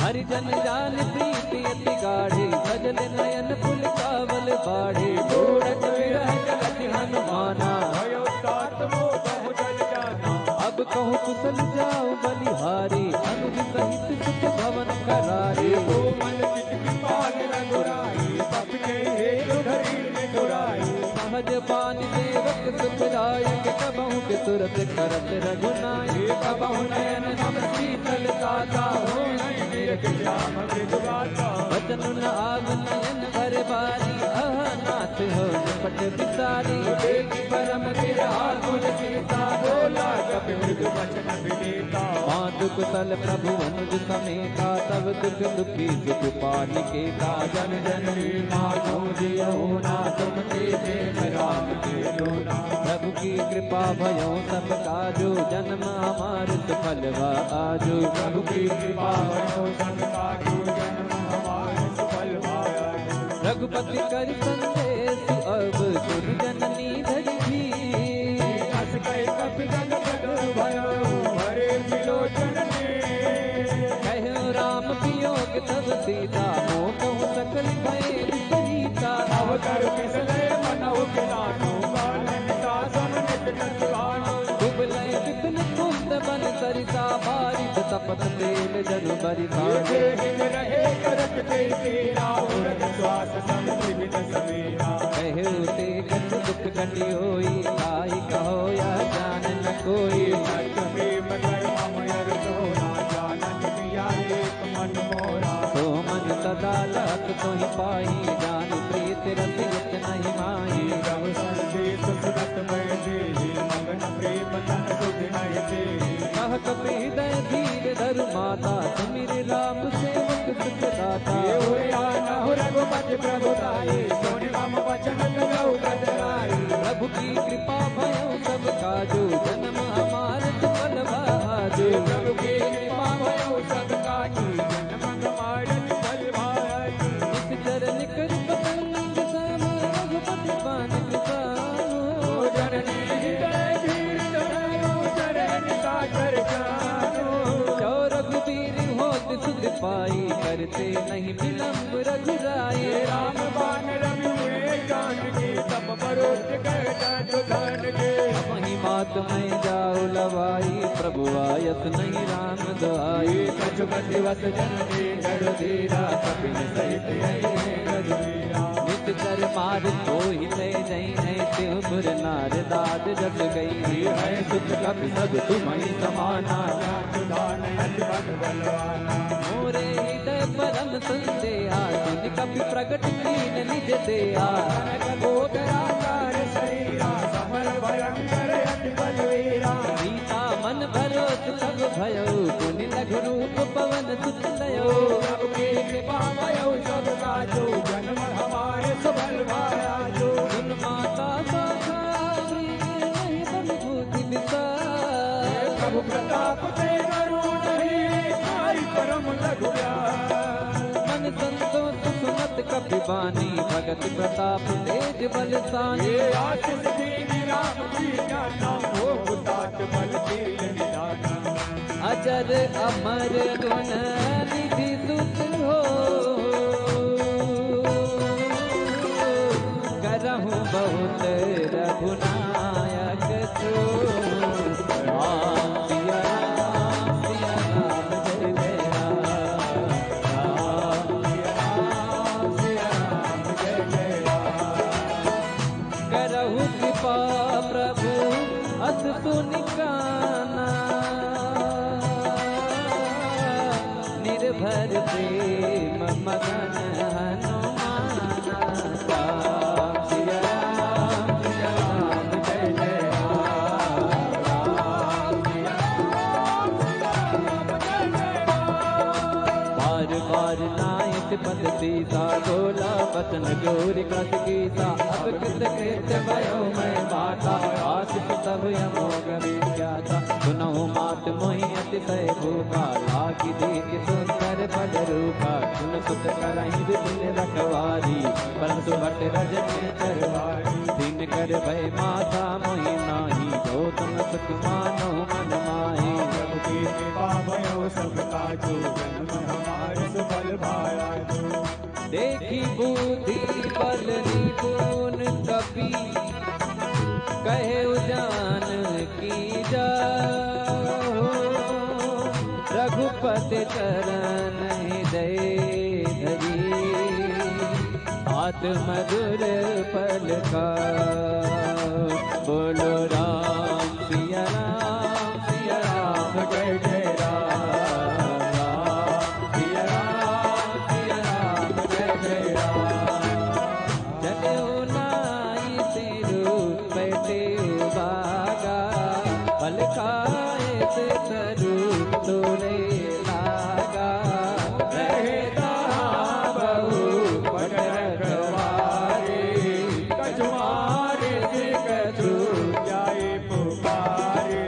हरिजन जान प्रीति अति गाढ़ी सजल नयन पुल कावल बाढ़ी ढूढ़त विरह जगत हनुमाना भयो तात मोह बहु जल जाना अब कहूँ कुशल जाओ बलिहारी अनुज सहित सुख भवन करारी ओ मन चित कृपाल रघुराई सबके हेतु धरी निगुराई सहज पान सेवक सुखदायक कबहु के तुरत करत रघुनाय कबहु नयन सब शीतल दाता हो निरख श्याम मृदुगाता वचन न आग नयन भर बारी अह नाथ हो निपट बिसारी देखि परम गिरहा कुल सीता बोला कपि मृदु वचन विनीता मातु कुशल प्रभु अनुज समेता तब दुख दुखी सुख पालिके का जन जननी मानो जियो ना तुम तेजे राम के लोना प्रभु की कृपा भयो सब काजो जन्म हमार सफल वा आजो प्रभु की कृपा भयो सब काजू जन्म हमारे सफल पाया रघुपति कर संदेश अब सुर जननी धरी अस कई कपि जन जग भयो हरे विलोचन ने कहो राम वियोग तब सीता मोह कहूँ सकल भय विपरीता नव कर किसले मनहु किलानो कालनिता समनित नचवानो कुबलय विपिन कुंद बन सरिता बारिश तपत तेल जनु बरिता ये हिन रहे करत ते तेरा उरग श्वास समझ बिन सवेरा कहो ते कछ दुख कटी होई आई कहो या जान न कोई सत्य प्रेम कर अमर सोना जानन किया एक मन मोरा तो मन सदा लख तो ही पाई जान प्रीत रसियत नहीं माही रव संदेश सुरत में देहि मगन प्रेम तन सुध नहीं देहि कह कपि हृदय धीर धर माता सुमिर राम सेवक सुख दाता ये हुआ न हो रघुपति प्रभु ताई सोनि मम वचन गौ गदराई प्रभु की कृपा भयो सब काजो जन्म हमार सफल भाजो प्रभु की कृपा भयो सब काजू जन्म हमारे फल भाजू इस चरण कर पतंग सम रघुपति पान किसानो जननी हृदय धीर धरो चरण का कर जानो जो रघुवीर होत सुध पाई करते नहीं विलंब रघुराई राम बान रवि हुए जान की तब बरोज कर धन के वही मात में जाओ लवाई प्रभु आयत नहीं राम दुआई कछुपति वस जननी गढ़ धीरा कपिन सहित यही गधीरा नित कर मार तो ही ले जई है त्योपुर नार दाद जग गई है सुख कपि सब तुम्हारी समाना सुधान अति बलवाना मोरे हृदय परम संदेहा सुन कपि प्रगट कीन निज देहा गोदराकार शरीरा समर भयंकर अति बलवीरा सीता मन भरोस सब भयो पुनि लघु रूप पवन सुत लयो प्रभु की कृपा भयो सब काजो जन्म हमारे सफल भाया जो सुन माता साखा नहीं बलभूति विसार प्रभु प्रताप ते करुण ही साई परम लघु मन संतोष सुमत कपि बानी भगत प्रताप तेज बलसानी ये आशीष दीनी राम जी जाना हो तात बल कील निदाना अजर अमर गुण निधि सुत हो करहु बहुत रघुनायक सो राम सिया राम सिया राम जय जय राम राम सिया राम जय जय राम करहु कृपा प्रभु अस सुनिकाना निर्भर प्रेम मगन हनुमाना राम सिया राम जय जय बचन गौरी कस कीसा अब कृत कृत्य भयो मैं माता आशिष तब यमोग विख्याता सुनहु मात मोहि अतिशय भूखा लागी देख सुंदर पद रूपा सुन सुत करहि विपिन रखवारी परंतु भट रजनी चरवारी दिन कर भय माता मोहि नाही जो तुम सुख मानो मन माही प्रभु की कृपा भयो सब काजू जन्म हमारे सुफल भाया जो देखी बुद्धि बल निपुण कपि कहे उजान की जा रघुपति चरण हृदय धरी आत्मधुर पल का बोलो राम सिया राम जय जय राम राम सिया राम जय जय राम जनेऊ नाई तेरू बैठे बागा पल खाए से तरू तोरे लागा रहता बहु पट रखवारे कछुआरे से कछु जाए पुकारे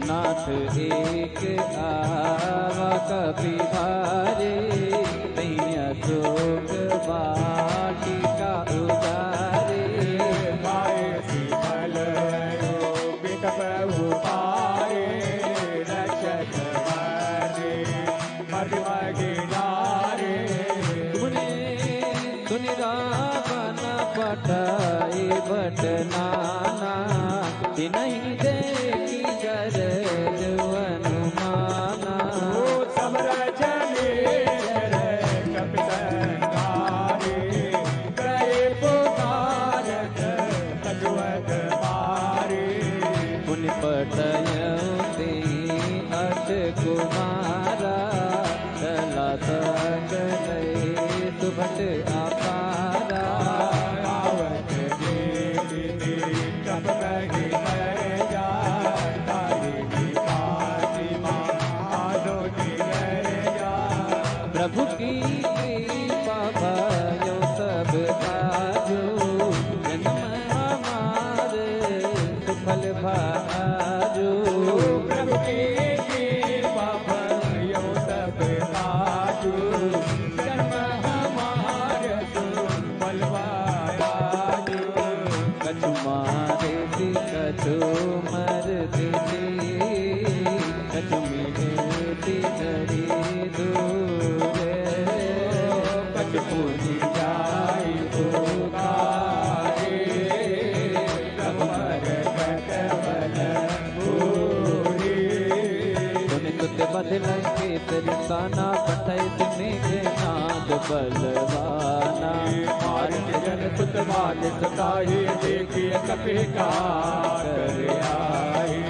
नाथ एक आवा कभी भारे नैया शोक वाटिका उजारे पाए शीतल बिट प्रभु पारे रक्षक हरे मध्यम गिनारे मुने सुनि रावण पटाई बट नाना नहीं देखी कर अनुमाना सब रचने कपितंगारे करे पुकारत कछुअत मारे मुनि पटयते अट कुमारा चला सकले सुभट अपारा आवत देवी कप लगे जा तारी की फातिमा आदो की जा प्रभु की कृपा भयो सब काजो जन्म हमारे सुफल भाजो प्रभु की कृपा भयो सब काजू जन्म हमारे सुफल भाजू कछु मारे थी कछु मरती थी कछु मिलती धरी दूरे कछ पूजी जाई पुकारे कमर कटवल पूरी सुन तुत बदल के तिरसाना पठय तुम्हें नाद बलवाना मार जन सुत बाल सताई देखिए कपि का कर आई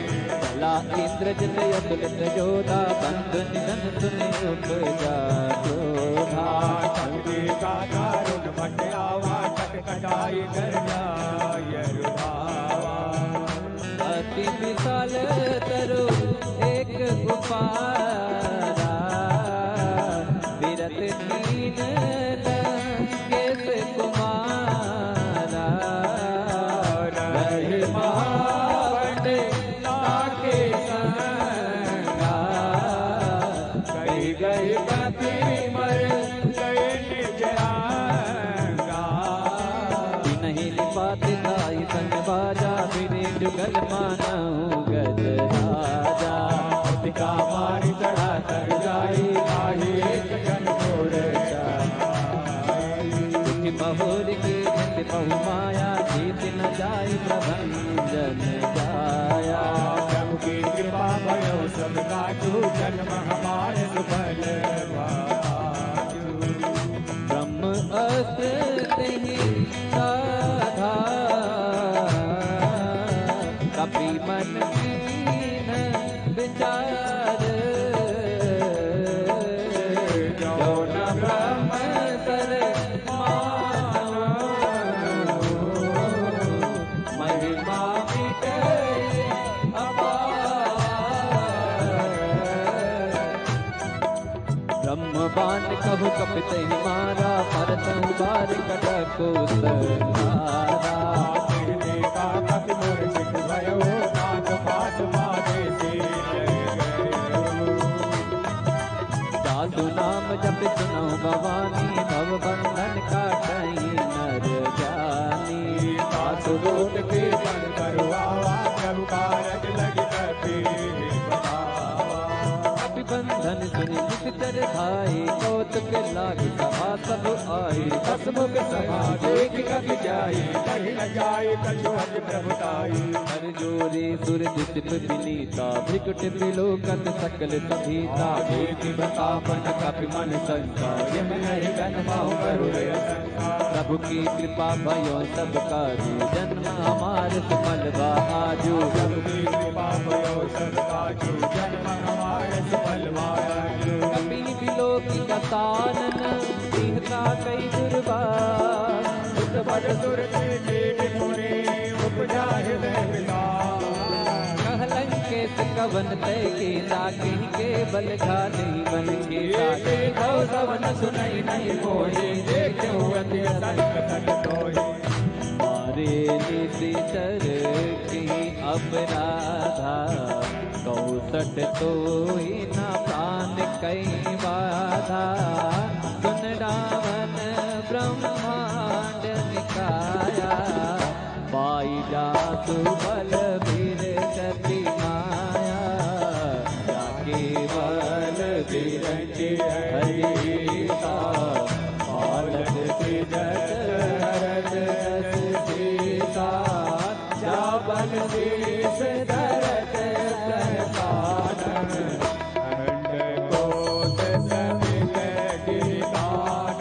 चला इंद्र जित अतुलित जोधा बंधु निधन सुने उपजा क्रोधा शक्ति का दारुण भटयावा कटकटाई कर जाय रुभावा अति विशाल तरु एक उपारा विरत कीन केस कुमारा रहे महावट लाके संगा गई गई कपि मर गए निज आंगा नहीं लिपाते ताई संग बाजा मेरे जुगल मानऊ गज राजा का मारी चढ़ा कर जाई आई एक जन छोड़ दुखी महोर की जित बहु माया जीत न जाई प्रभंजन जाया प्रभु की कृपा भयो सब काजू जन्म हमारे सुफल भाजू ब्रह्म अस्त्र तेहि साधा कपि मन कीन विचार जो न ब्रह्म सर मानो महिमा मिटे अपार ब्रह्म बाण कहु कपित ही मारा भरत बार कटको सहारा देखा कपि मूर्छित भयो नाथ पास मारे से साधु नाम जप सुनो भवानी भव बंधन काटई नर जानी सासु दूत के बन करवावा जब कारज लगी कपि कपि बंधन सुनि नितर भाई कौतुक लागे सभा सब आई हसमुख सभा देख कपि जाई कहीं न जाए कछु हज प्रभुताई हर जोरे सुर दिस विनीता भ्रिकुट विलोकन सकल सुधीता देखि बतापन कपि मन शंका यम नहीं गन पाऊं करुणे प्रभु की कृपा भयो सब काजू जन्म हमार सुफल आजू सबकी कृपा भयो सब काजू जन्म हमारे सुफल मायाजू कपि विलोकी कतानन सिंहता कई दुर्बार उस बड़ दुर्गे देव मुनि उपजा हृदय विलास कहलंकेत कवन तय के ताकि के बल घाले बन के ताके कवन सुनई नहीं मोहे देखो अति संकट तोहि मारे निशिचर की अपराधा कौसट तो ही न प्राण कई बाधा सुन रावण ब्रह्मांड निकाया पाई जासु बल वीर गति माया जाके बल विरंचि हरिता पालक सिजत हरत रस सीता जाबल शीस धरत अंड कोश समित गिरिदान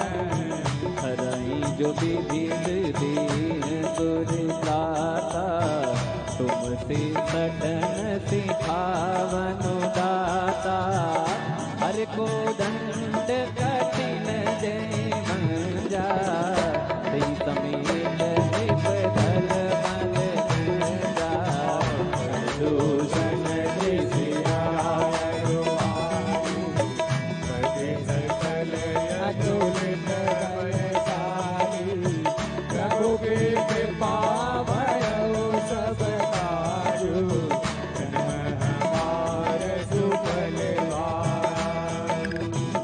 हरई जो विभिन्न दीन दुर्दाता तुमसे सटन सिखावनु दाता हर को दंड कठिन जय मंजा श्री समेत निपधल मल गंजा दूषण जिसिराय रुमाई सकल अतुलित सारी प्रभु की कृपा भयो सब काजू जन्म हमारे सुफल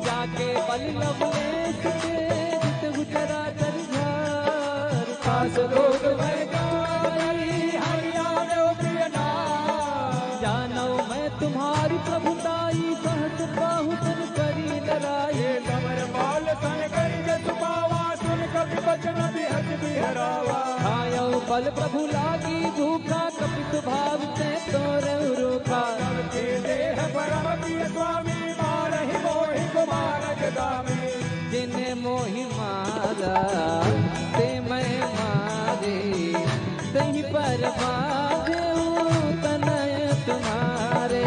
जाके बल लवलेश के जित गुजरा दरबार खास लोग मैं गाई हरियाणा प्रियना जानो मैं तुम्हारी प्रभुताई सहज बाहुतन करी लड़ाई कमर बाल सन करी जस पावा सुन कपि बचन बिहज बिहरावा आयो बल प्रभु लागी भूखा कपि स्वभाव से तोर रूखा के देह परम प्रिय स्वामी मारहि मोहि कुमार जगामी जिन्हें मोहि मारा ते मैं मारे सही पर बाजे तनय तुम्हारे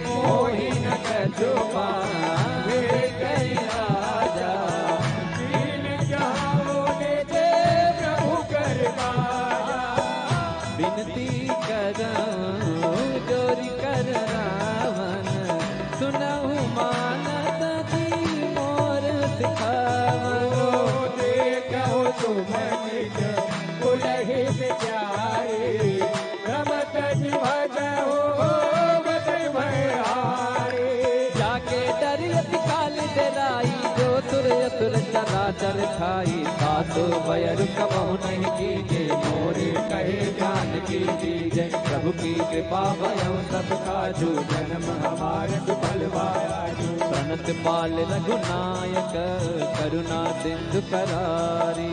मोहि न कछु पावे कई राजा दीन जहां ने जे प्रभु कर पाया विनती करऊं जोरी कर रावण सुनहु मानत जी मोर सिखावो देखो तुम निज उलहि विचारी रमत जीव जहो बत भयारी जाके डर यति काल डराई जो तुर यतुर चराचर खाई सासु भयर कबहु नहीं कीजे मोरे कहे जान की दीजे प्रभु की कृपा भयो सब काजू जन्म हमारे सुफल वायाजू प्रणत पाल रघुनायक करुणा सिंधु करारी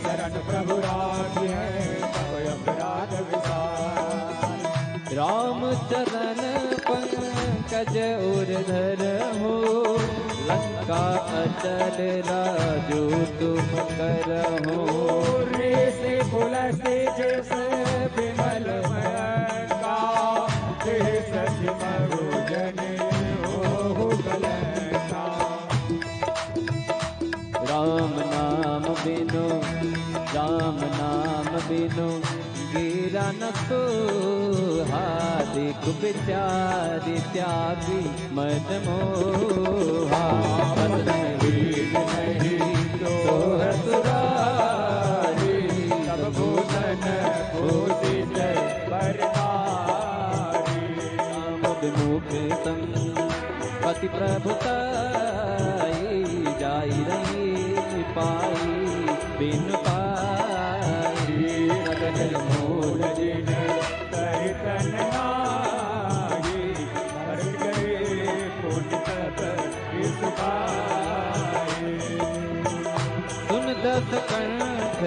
शरण प्रभु राज है तब अपराध विसार राम चरण पंकज उर्धर हो लंका अचल राजू तुम करहो रे से पुलस्ते जैसे विमल का सच मरु जन हो गलता राम नाम बिनु राम नाम बिनु गिरा न सोहा देख बेचारी त्यागी मद मोहा बदन हीन नहीं सोहसुरारी सब भूषण भूषित बरनारी मुख संग पति प्रभुताई जाई रही पाई बिन पाई नगन मूल जिन सहित नागी हर गए पुण्य तप इसुखाई सुन दस कंठ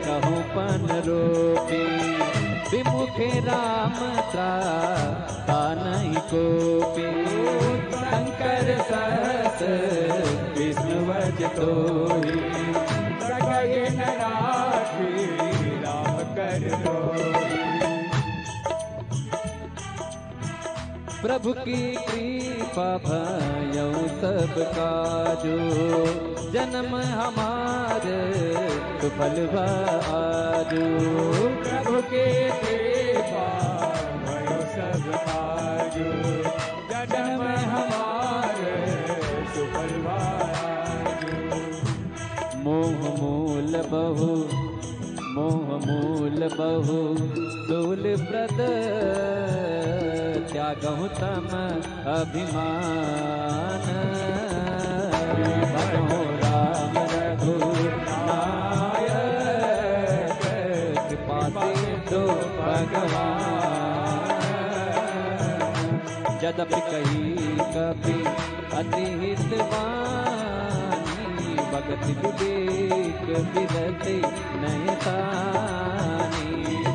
कहूँ पन रोपी विमुखे राम त्राता नहीं कोपी शंकर सहस विष्णु वच तोहि सकय न राखी राम कर दोहि प्रभु की कृपा भयउ सब काजो जन्म हमारे सुफल आजो प्रभु के कृपा भयउ सब काजो जन्म हमारे सुफल आजो मोह मूल बहु दूल व्रत त्यागहु तम अभिमान भजहु राम रघुनायक कृपा सिंधु भगवान यद्यपि कही कभी अति हितवानी भगति विवेक विरति नयतानी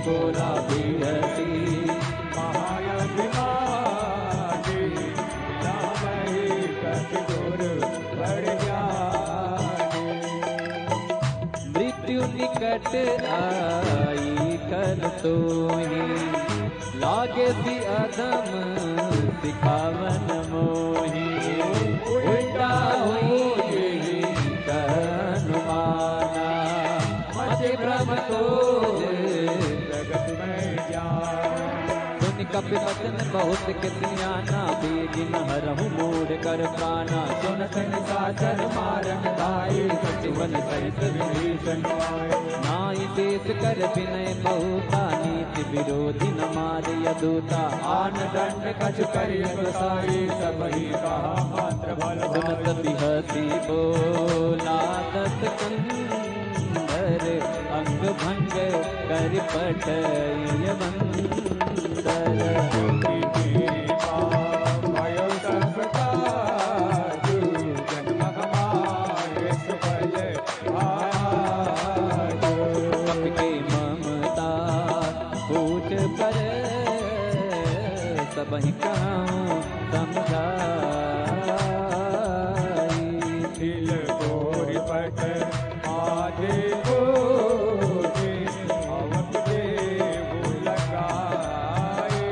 बोला बिरती महायभिमानी राम ही कति गुर बढ़ जानी मृत्यु निकट आई कर तोहि लागे सी अधम सिखावन मोहि उल्टा हुई अनुमाना मचे भ्रम तो जगत में सुन कपि वचन बहुत कितनियाना बेगिन हरहु मूढ़ कर प्राणा सुन साचर मारन दाई सचिवन सहित विभीषण नाई देश कर विनय बहुता नीति विरोधी न मारे यदूता आन दंड कछ करिय गोसाई सबही कहा मात्र भल सुनत बिहसी बोला दस कंदर अंग भंग कर पटय बंदर सबहि कहूँ समझाई दिल गोरी पट आधे गोरे अवत देव लगाए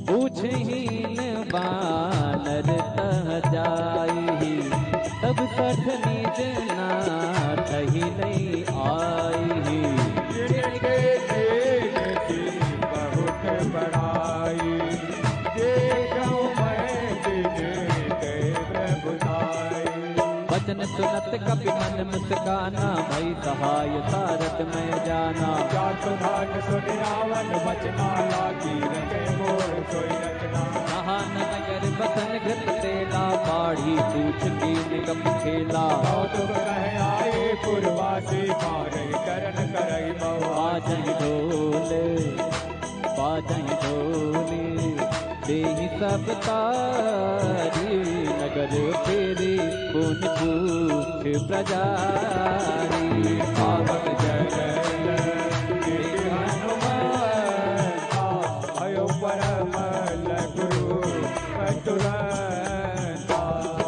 पूछहीन बानर तह जाई तब सठ निज नाथ ही नहीं आई वचन सुनत कपि मन मुस्काना भई सहाय सारथ में जाना जात भाग सुन रावण वचना लागी रचे मोर सोई रचना नहान नगर बसन घृत तेला बाढ़ी पूछ की निगम खेला तुम रह आए पुरवासी मारे करन करई बाजहि ढोले देहि सब तारी नगर फेरी पुन पूछ प्रजारी पावन जय हनुमान भयो परम गुरु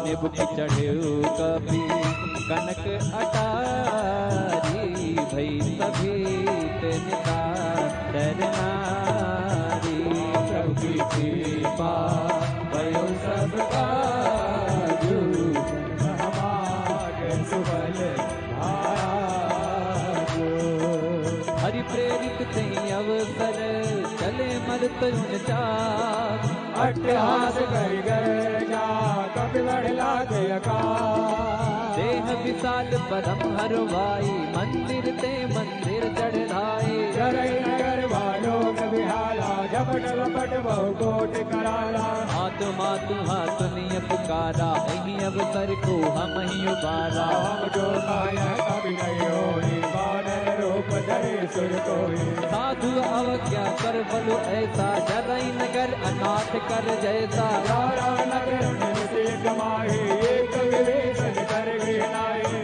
निबुक चढ़े कभी कनक अटारी भई सभी निका डरनारी प्रभु की कृपा भयो सब काजू हमारे सुबल भाजू प्रेरित ते अवसर चले मरत उन चार अट्टहास कर गर्जा कपि बढ़ लागे अकाल देह विशाल परम हरवाई मंदिर ते मंदिर चढ़ाए चरई नगर वालोक विहाला झपट लपट बहु कोट कराला आत्मा तुम्हा सुनिय पुकारा यही अवसर को हम ही उबारा हम जो पाया कभी नहीं होई बानर रूप धरे सुर कोई साधु अवज्ञा कर बलु ऐसा जरई नगर अनाथ कर जैसा सारा नगर निमिषे कमाए एक विवेचन कर गिनाए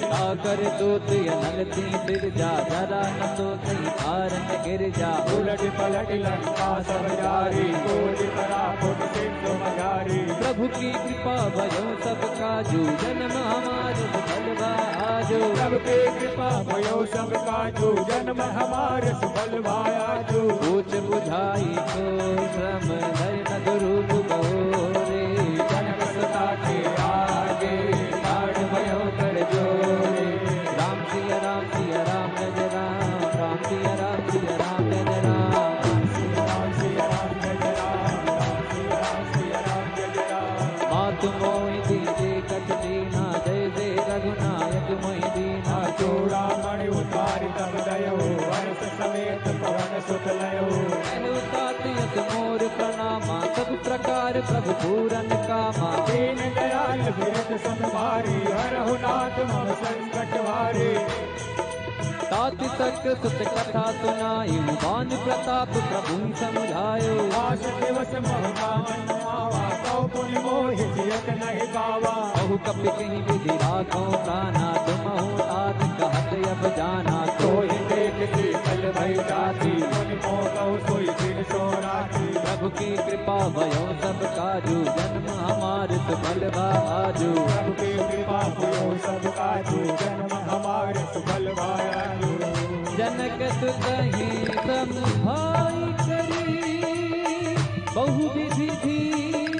कर दूत अनलती फिर जा जरा न तो सही कारण गिर जा उलट पलट लंका सब जारी कोटि परापुट सिंधु मगारी प्रभु की कृपा भयो सब काजू जन्म हमारो सफल आजो प्रभु की कृपा भयो सब काजू जन्म हमारे सफल भायाजू पूछ बुझाई को श्रम धर न गुरु गौरे जनक सता के आगे लाड भयो कर जोरे राम सिया राम सिया राम जय राम राम सिया राम सिया राम जय राम राम सिया राम जय राम राम सिया राम सिया राम जय राम मातु मोहि दीजे कछ दीना जय जय रघुनायक मोहि दीना चूड़ा मणि उतारि तब दयो वर्ष समेत पवन सुत लयो तातियत मोर प्रणामा सब प्रकार प्रभु पूरन कामा दीन दयाल विरत संभारी हरहु नाथ मम संकट हारे ताति सक्र सुत कथा सुनाई बान प्रताप प्रभु समझायो आस दिवस मोह पावन आवा कौ पुनि मोहि जियत नहीं पावा बहु कपि कहीं विधि राखो प्राणा तुम हो तात कहत अब जाना कोई देख शीतल भई जाती मुनि मोह सोई दिन सोराती प्रभु की कृपा भयो सब काजू जन्म हमारे सुफल आजू प्रभु की कृपा भयो सब काजू जन्म हमारे सुफल भायाजू जनक सुतहि समभाई करी बहु विधि धीर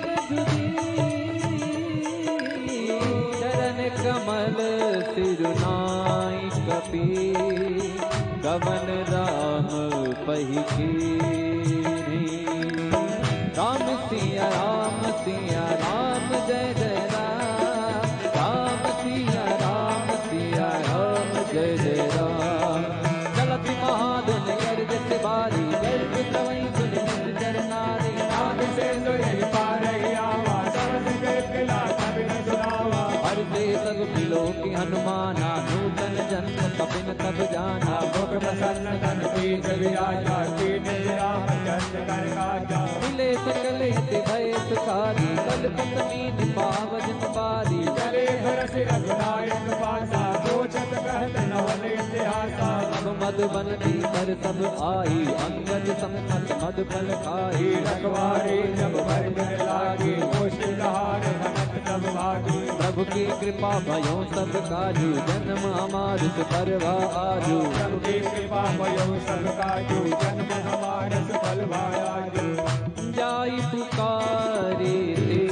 चरण कमल सिरुनाई कपि गवन राम पही राम सिया राम जय जय राम राम सिया राम जय जय राम चलत महाधुन गर्जत बारी गर्ज प्रवई सुन चरनारी नाद से सुरहि पारहि आवा सरस के किला कबि न सुनावा हर से सब मिलो की हनुमाना नूतन जन्म कपिन तब जाना मुख प्रसन्न तन पीठ विराजा कीन राम चंद्र कर काजा मिले सकल हित भय सुखारी कल पत्नी पावन पारी चले घर से रघुनायक पासा सोचत कहत नवल इतिहासा अब मधुबन भीतर सब आई अंगद संकट मधु फल खाई रखवारी जब भर लागी मुश्किल हार हनत तब भागी प्रभु की कृपा भयो सब काजू जन्म हमारे सुपरवा आजू प्रभु की कृपा भयो सब काजू जन्म हमारे सफल भायाजू जाई पुकारे ते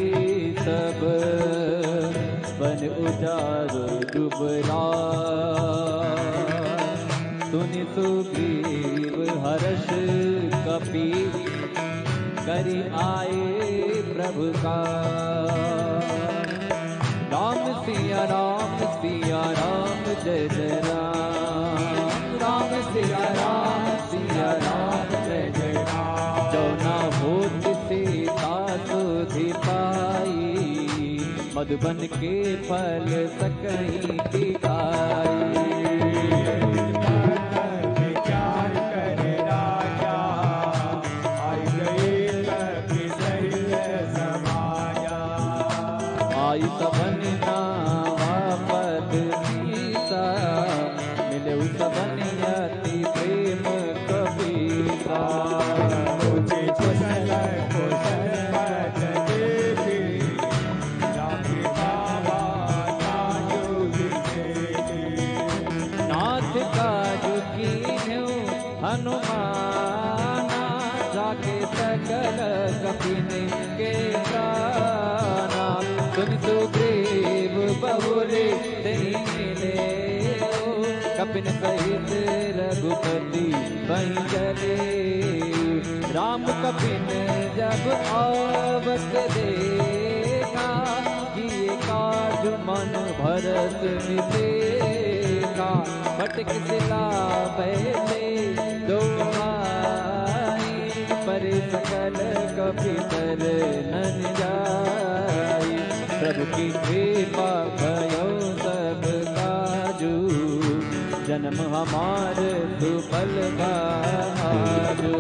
सब बन उजारो डुबरा सुनि सुग्रीव हर्ष कपि करि आए प्रभु का राम सिया राम जय जय राम राम सिया राम जय जय राम जो न होत सीता सुधि पाई मधुबन के फल सकहीं दिखाई विचार करे राजा आई गई कपि सहित समाया आई सबन नावा पद सीता मिले सबन यति प्रेम कबीरा मुझे कुशल कुशल पद देखी राम बाबा काजू दिखे नाथ काजू कीन्हु हनुमाना जाके सकल कपिन के प्राणा सुन सुग्रीव बहुरे तेहि मिले कपिन सहित रघुपति वहीं चले। राम कपिन जब आवत देखा, किए काज मन भरत मिलेगा। फटक सिला पहले दो भाई, पर सकल कपितर नन जाई। प्रभु की कृपा भयो सब काजू, जन्म हमार सुफल भाजू।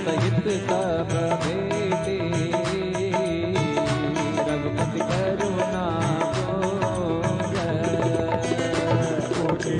सहित सब बेटे रघुपति करुणा कोटि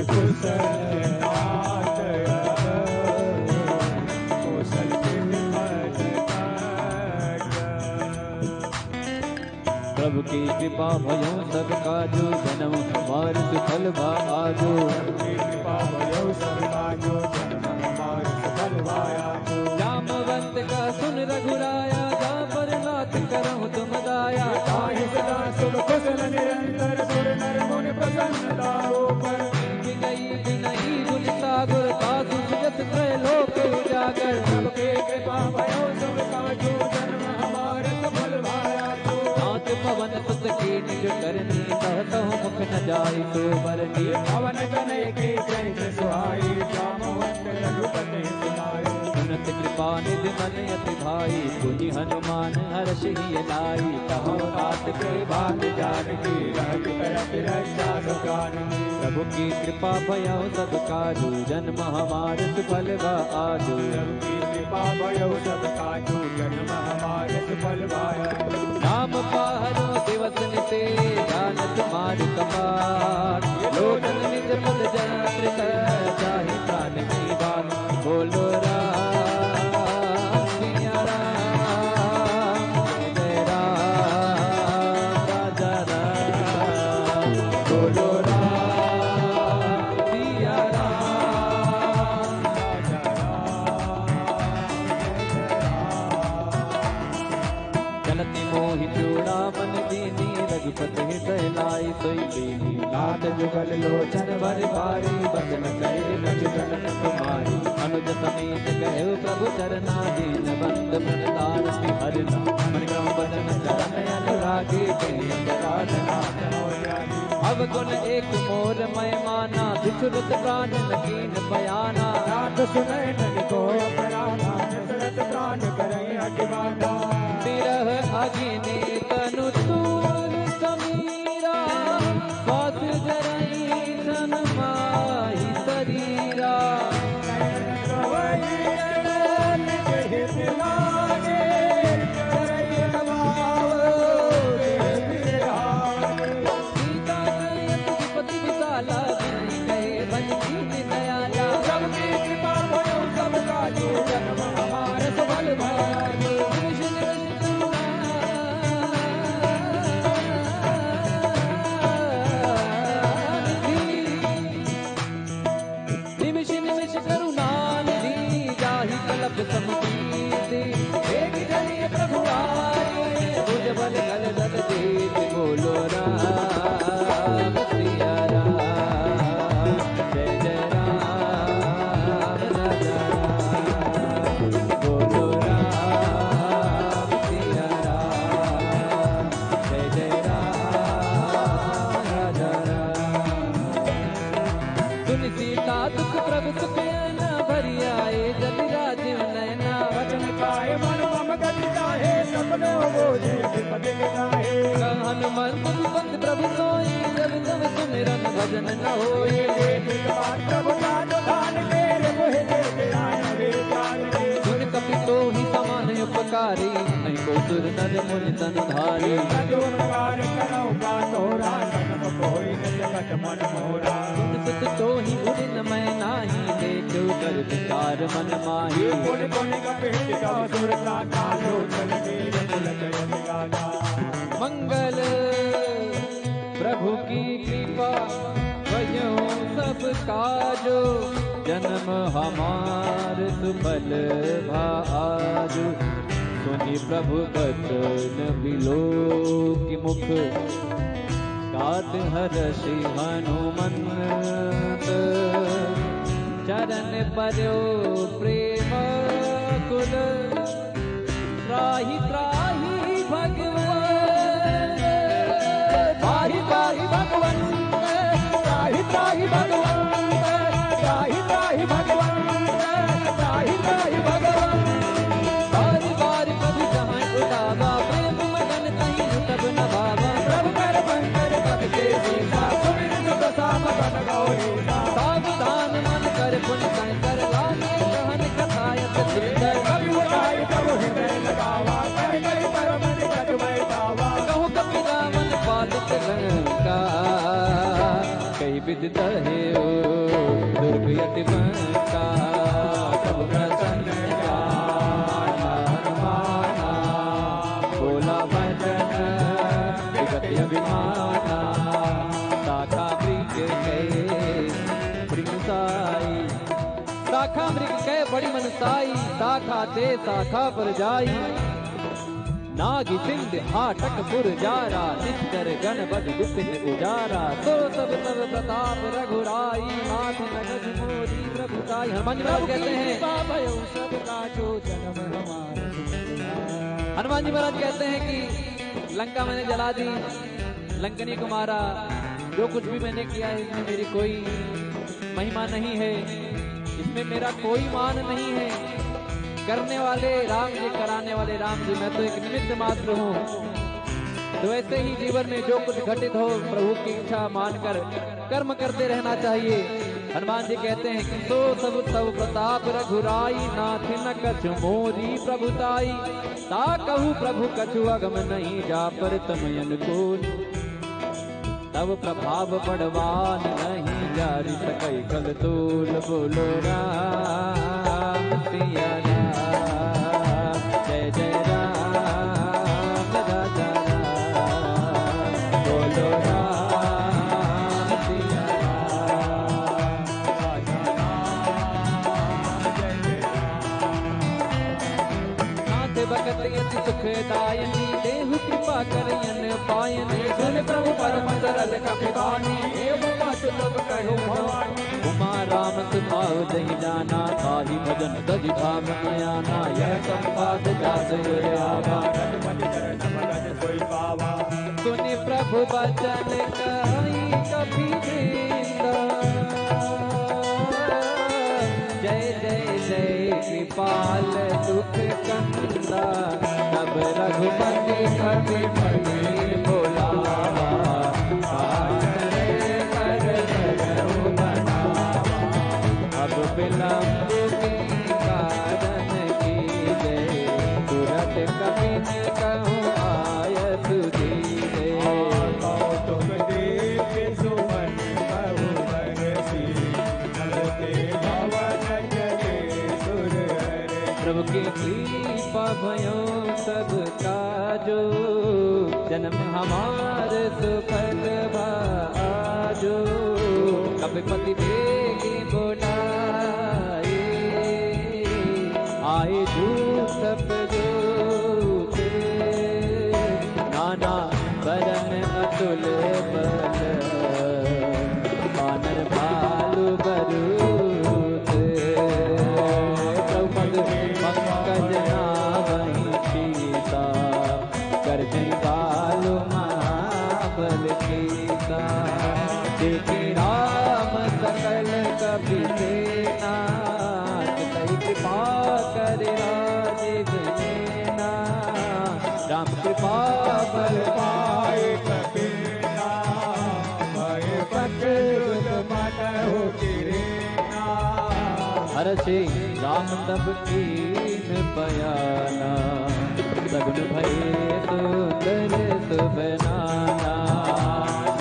प्रभु की कृपा भयो सब काजू, जन्म हमार सुफल भाजू। कृपा भयो सब काजू, जन्म हमार सुफल भाजू। जामवंत का सुन रघुराया, जा पर नाथ करहु तुम दाया। ताहि सदा सुख कुशल निरंतर, सुर नर मुनि प्रसन्नता ऊपर। विनयी विनयी गुण सागर, साधु सुजस त्रैलोक उजागर। सबके कृपा भयो सब काजू, जन्म हमार सफल भाजू। नाथ पवन सुत की निज करनी, कहतहु मुख न जाई सो बरनी। पवन तनय के चरित सुहाई, जामवंत रघुपति सुनाई। सुनत कृपा निधि मन अति भाई, पुनि हनुमान हर्ष ही लाई। कहो नाथ के भाग जानकी, रहत करत रक्षा सुखान। प्रभु की कृपा भयो सब काजू, जन्म हमार सुफल आजू। प्रभु की कृपा भयो सब काजू, जन्म हमार सुफल भाजू। नाम पाहरो दिवस निते, जानत मार कपाट। लोचन निज पद जंत्रित, जाहि प्राण की बात। बोलो राम सिया राम, जय राम राजा राम। बोलो राम सिया राम राजा राम। चलती मोहि चूड़ा मन दीनी, रघुपति हृदय लाई सोई दीनी। नाथ जुगल लोचन भर भारी, बदन करे रघुगन कुमारी। अनुज समेत गए प्रभु चरना, दीन बंद प्रदान हरना। मन क्रम बदन चरण अनुरागी, आराधना। अवगुण एक मोर मैं माना, बिछुरत प्राण नकीन बयाना। नाथ सुनय नन को अपराधा, दशरथ प्राण करय अतिवादा। विरह अग्नि तनु तूल समीरा, स्वास जरई तन माहि शरीरा। सीता कयत विपति विशाला, बिनि कहे बन दीन दयाला। सबकी कृपा भयो सब काजू, जन्म हमार सफल भाजू। निमिष निमिष करुणानिधि, जाहि कलप समुदीति। एक जनि प्रभु आए, भुज बल कल दल देत। बोलो राम सिया राम, जय जय राम राजा राम। बोलो राम सिया राम, जय जय राम राजा राम। सुन सीता दुख प्रभु सुख न भरी आए, जल राजीव नैना। वचन पाए मन मम गति चाहे, सपनो बोझे विपद गिराए। हनुमंत विपद प्रभु सोई, जब तब सुमिरन भजन न होई। प्रभु जान दान मेरे मोहि देते आए वे जान के। सुन कपि तो ही समान उपकारी, नहीं को सुर नर मुनि तन धारी। सजोकार करो का तोरा, नम कोई न जगत मन मोरा। सुन सुत तो ही उदिन मैं नाही, देखो कर विचार मन माही। पुनि पुनि कपित का सुरता, कालो चल मेरे कुल जय गाना। मंगल प्रभु की कृपा भयो सब काजो, जन्म हमार सुफल भाजो। सुनि प्रभु बचन बिलो कि मुख गात हर्षि हनुमंत चरण पर्यो प्रेम कुल त्राहि त्राहि भगवान त्राहि त्राहि भगवान त्राहि त्राहि भगवान त्राहि त्राहि भगवान त्राहि त्राहि भगवान बारी बारी प्रभु जहाँ उठावा प्रेम मगन कहीं तब न भावा प्रभु कर बंकर पद के सीता सुमिर सुख साम बन गौरी सावधान मन कर पुन कर लागे कहन कथायत सुंदर कवि उठाई तब हृदय लगावा कर गई परम निकट बैठावा कहूँ कपि रावण पालित लंका कई विदित है ओ दुर्ग यति बंका सब प्रसन्न हनुमाना बोला वचन विगत अभिमाना शाखा मृग साई शाखा मृग के बड़ी मनसाई शाखा ते शाखा पर जाई नागी सिंध हाटक पुर जारा निश्चर गण बद विपिन उजारा तो सब तब प्रताप रघुराई माथ नगज मोरी प्रभुताई। हनुमान जी महाराज कहते हैं हनुमान जी महाराज कहते हैं कि लंका मैंने जला दी लंकनी को मारा जो कुछ भी मैंने किया है इसमें मेरी कोई महिमा नहीं है इसमें मेरा कोई मान नहीं है करने वाले राम जी कराने वाले राम जी मैं तो एक निमित्त मात्र हूँ। तो ऐसे ही जीवन में जो कुछ घटित हो प्रभु की इच्छा मानकर कर्म करते रहना चाहिए। हनुमान जी कहते हैं कि सो सब तब प्रताप रघुराई नाथि न कछु मोरी प्रभुताई ता कहू प्रभु कछु अगम नहीं जा पर तमयन को तब प्रभाव बढ़वान नहीं जारी सकई कल तूल बोलो राम सिया राम जय जय राम राजा राम बोलो राम सिया नाथ भगत यति सुखदायनी देहु कृपा करयन पायन सुन प्रभु परम सरल कपिवानी एवं सुलभ कहो भवानी उमा राम सुभाव दही जाना ताहि भजन दधि भाव नयाना यह संपाद जास आवा सुनि प्रभु बचन कहि कपि जय जय जय कृपाल दुख कंदा तब रघुपति कपि पति बोलावा अब विलंब के कारण की जय तुरंत कपि कहूँ आय सुधीरे तुम देख सुमन बहु बरसी नलते भवन जगे सुर प्रभु की कृपा भयो सब काजो जन्म हमार सुफल भाजो कपिपति देगी बोलाए आए झूठ सब जोते नाना बरन अतुल बल बानर भालू बरूद प्रभु पंकज नावहि सीता कर जय बालू महाबल सीता देखे राम सकल कपि सेना कई कृपा करे राजीव नेना राम कृपा बल पाए कबीरा भय पकड़ मन हो गिरेना हर्षि राम तब कीन बयाना सगुन भय सुंदर सुबनाना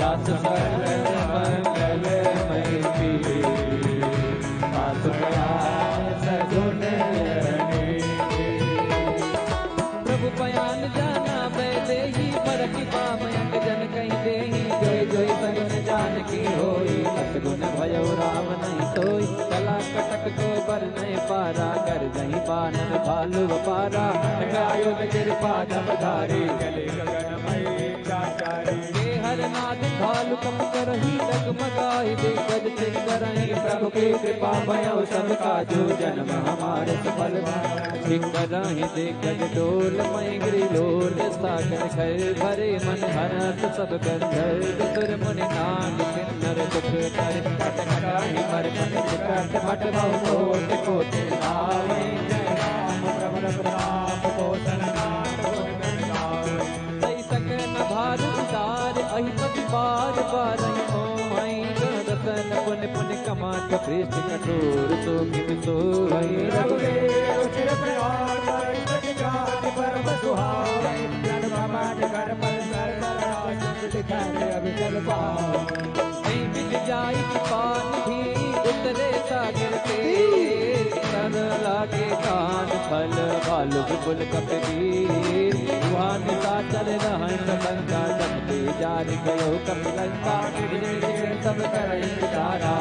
जास मंगल मय सगुन प्रभु बयान जाना बैदे ही पर कृपा मयंक जन कहीं दे जोई जोई सगुन जानकी होई, सतगुण भयो राम नहीं सोई। कला कटक को बर नहीं पारा, कर जही बानन भालु पारा। आयुध कृपा जब धारी, गले गगनमयी चाचारी। हर नाद भालु कप करही, डगमगाहि दिग्गज चित करही। प्रभु की कृपा भयो सब काजू, जन्म हमारे सफल ठीक करही। दिग्गज डोल मय गिरि लोल, सागर खर भरे मन हरस सब गंधर्व। सुर मुनि नाग किन्नर दुख कर, कट कटाहि मर मन विकट। मट बहु कोटि कोटि नावै, जय राम प्रभु रघुनाथ कौशल नाथ गुण गावै। सही सकन भार उतार, अहिपति बार बार मोहि। रतन पुन पुन कमात, पृष्ठ कठोर तो किम सोई। रघुवीर रुचिर प्रहार, परम जाति परम सुहावै। जन कमाट कर पर सर बराज, दिखाए अभिचल पावै। मिल जाई पान भी उतरे सागर से, तर लागे कान फल भालु विपुल कपीर। वहाँ निशा चल रहन लंका, जपते जारी गयो कपिलंका। सब करई विचारा,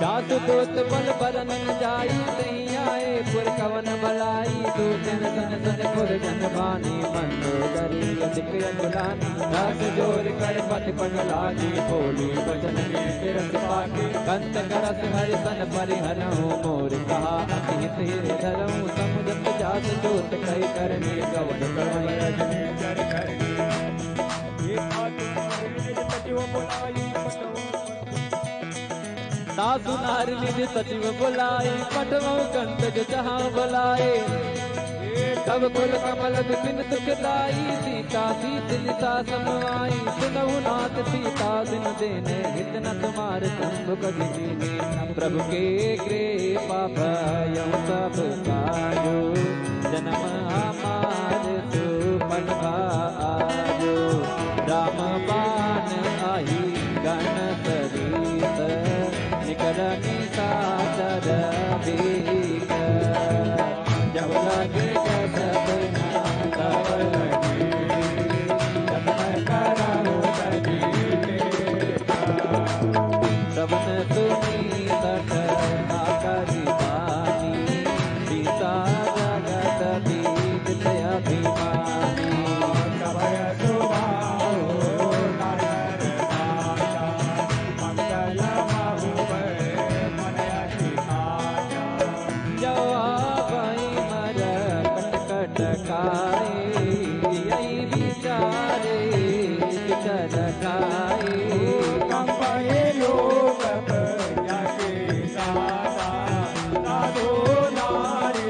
जासु दोत बल बरन जाई। नहीं आए पुर कवन बलाई, दो दिन सन सन पुर जन बानी। मंदोदरी अधिक अकुलानी, रस जोर कर पति पग लागी। बोली वचन के रस पाके, कंत करस हरि सन परिहरहु। मोर कहा अति हित धरहु, समुद्र जात जोत कई करने। गवन प्रवण रजनी जर करनी, सासु नार निज सचिव बुलाए, पठवो कंत जो जहाँ बुलाए। तब कुल कमल विपिन सुखदाई, सीता सीत निशा समाई। सुनहु नाथ सीता दिन देने, हित न तुम्हार शंभु कभी दीने। प्रभु के कृपा भयउ सब काजो, जन्म हमार सुपन भाजो। राम बाण आही गण सरीस, निकरनी सादर बीक। जब लगे सब तब लगे, जब कराओ श्रवण सुनी सठ आकरि बानी। सीता जगत बीत अभिमानी, कवय सुभाओ नायर राजा। मंगल बाहुबल मन अति आजा। जवाबई मर कट काए, यही विचारे विचर खाए। कंपये लोक जाके सारा, साधो नारी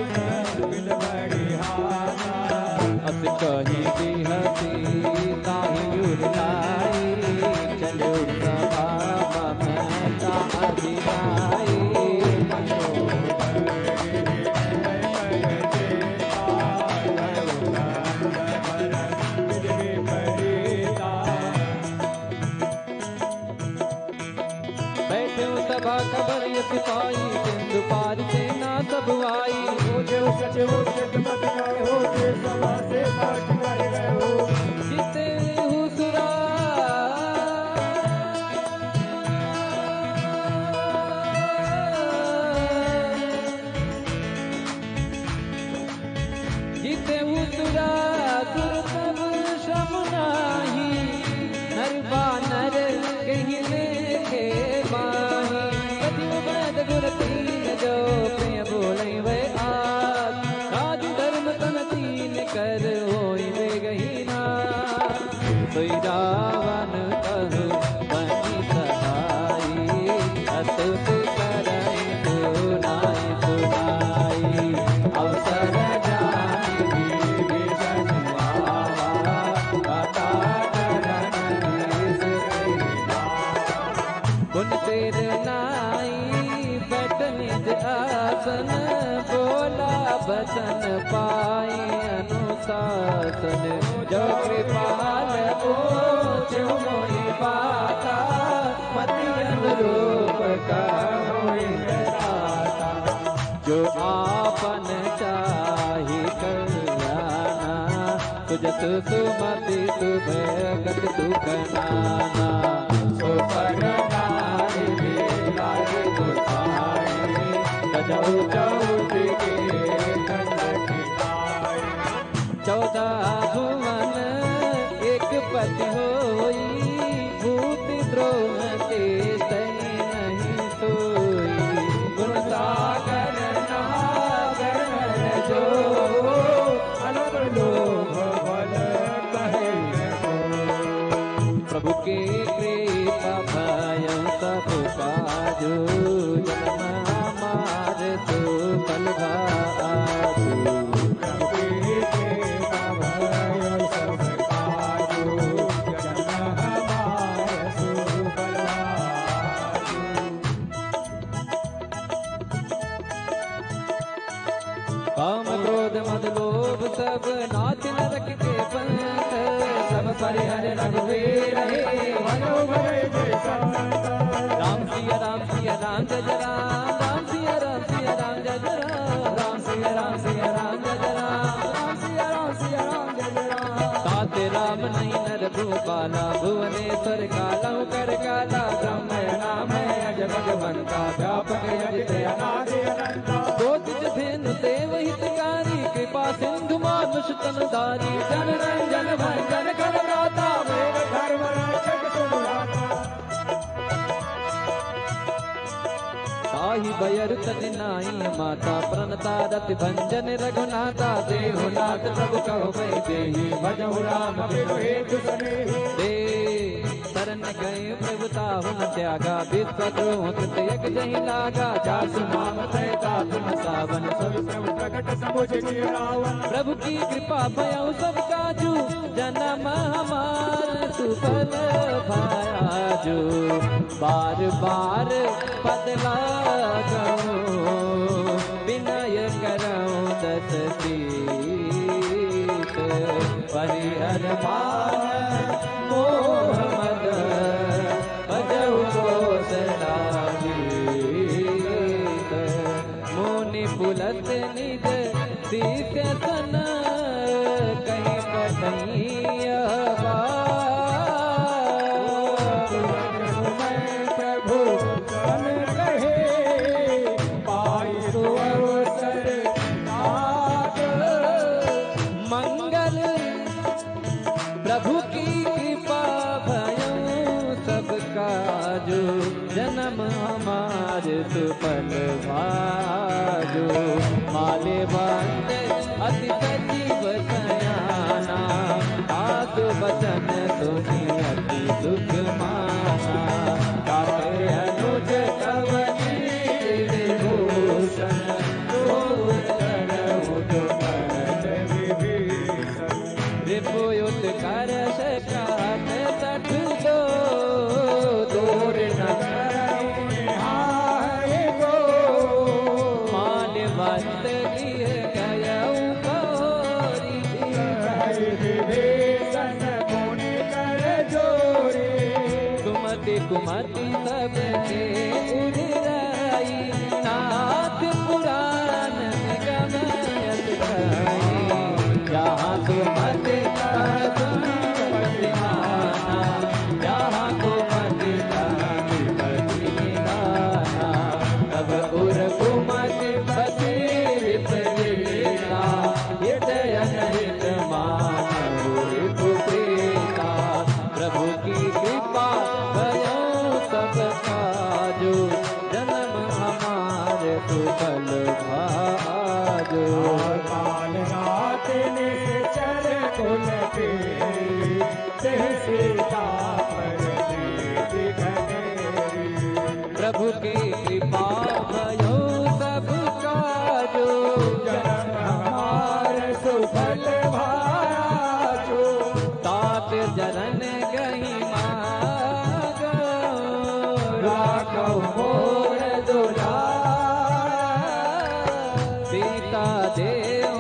बिन बड़िहारा। अस कही बिहसी ताहि उड़ाई, चलो सभा ममता अधिराई। बैठे सभा कबर सिपाही, सिंधु पार सेना सब आई। जो सचिव खिदमत कर हो, जे सभा से पाठ कर गए हो। जिते हुसुरा जिते हुसुरा सुर तब श्रम नाही। नर बानर कहीं लेखे बाही, सचिव वैद गुर तीन जो प्रिय बोले वे आज। राज धर्म तन तीन कर होई वे गहीना। सोई रावण कहु बनी सहाई, अतुत करई सुनाई सुनाई। अवसर जानी विषण आवा, कथा करन गुण तेर नाई। बैठ निज आसन, बोला बचन पाई अनुशासन। जो कृपाल पूछ मोहि पाता, पति अनुरूप कहोइ दाता। जो आपन चाहि कल्याणा, तुझ सुमति शुभ गत दुख नाना सो पर नारी लागे गोसाई बजाऊ चौथ के खंडक नाई 14 भुवन एक पति होई भूत द्रोह के सही नहीं सोई गुण सागर नागर जो अलग लोभ बल कहे प्रभु के कृपा भय सब काजू जन्म हमार तो बलवाजू काम क्रोध मद लोभ सब नाच नरक के पंथ सब परिहर रघुवीर हे मनो भरे जय संत राम सिया राम जय राम राम सिया राम जय राम राम सिया राम जय राम राम सिया राम जय राम ताते राम नहीं नर भूपाला भुवनेश्वर काला कर काला ब्रह्म नाम है अज भगवंता व्यापक अजित अनादि अनंता ज्योतिष धेनु देव हितकारी कृपा सिंधु मानुष तनधारी जन रंजन भंजन कर राता मेरे धर्म रक्षक सुभ्राता ताहि बयर तज नाई माता प्रणता रति भंजन रघुनाथा देहुनाथ प्रभु कहो भई देहि भजहु राम बिनु हेतु सनेहि दे शरण गए प्रभुता हुन त्यागा विश्वद्रोह कृत यज्ञ जहि लागा जासु नाम त्रैता तुम सावन सब सब प्रकट समुझ रावण प्रभु की कृपा भयउ सब काजू जन्म हमार सुफल भायाजू बार बार बदला विनय करऊं दस सीत परिहर मान मोह मद भजऊ घोषणा गीत मुनि पुलत निज शीश सन कहीं कहीं प्रभु कन कहे पाई तो अवसर नाग मंगल प्रभु की कृपा भयऊ सब काजू जन्म हमार सुफल भाजू माले बंद अति सजीव सयाना आसु बचन सुनी अति दुख माना काटे अनुज कवनी विभूषण विपुयुत कर सकात सठ दो दूर न मान वत लिए गयऊ गौरी सुमति कुमति सब के उड़ाई नाथ पुराण गमयत गाई जहाँ सुमति जहाँ कुमति तब उर कुमति पति विपरीता हित अनहित मान प्रीता प्रभु की कृपा भयो सब काजो जन्म हमारे सुफल भाजो प्रभु की कृपा भयो सब काजो सुफल भाजो तात जरन गही मागो राखो मोर दुला सीता देव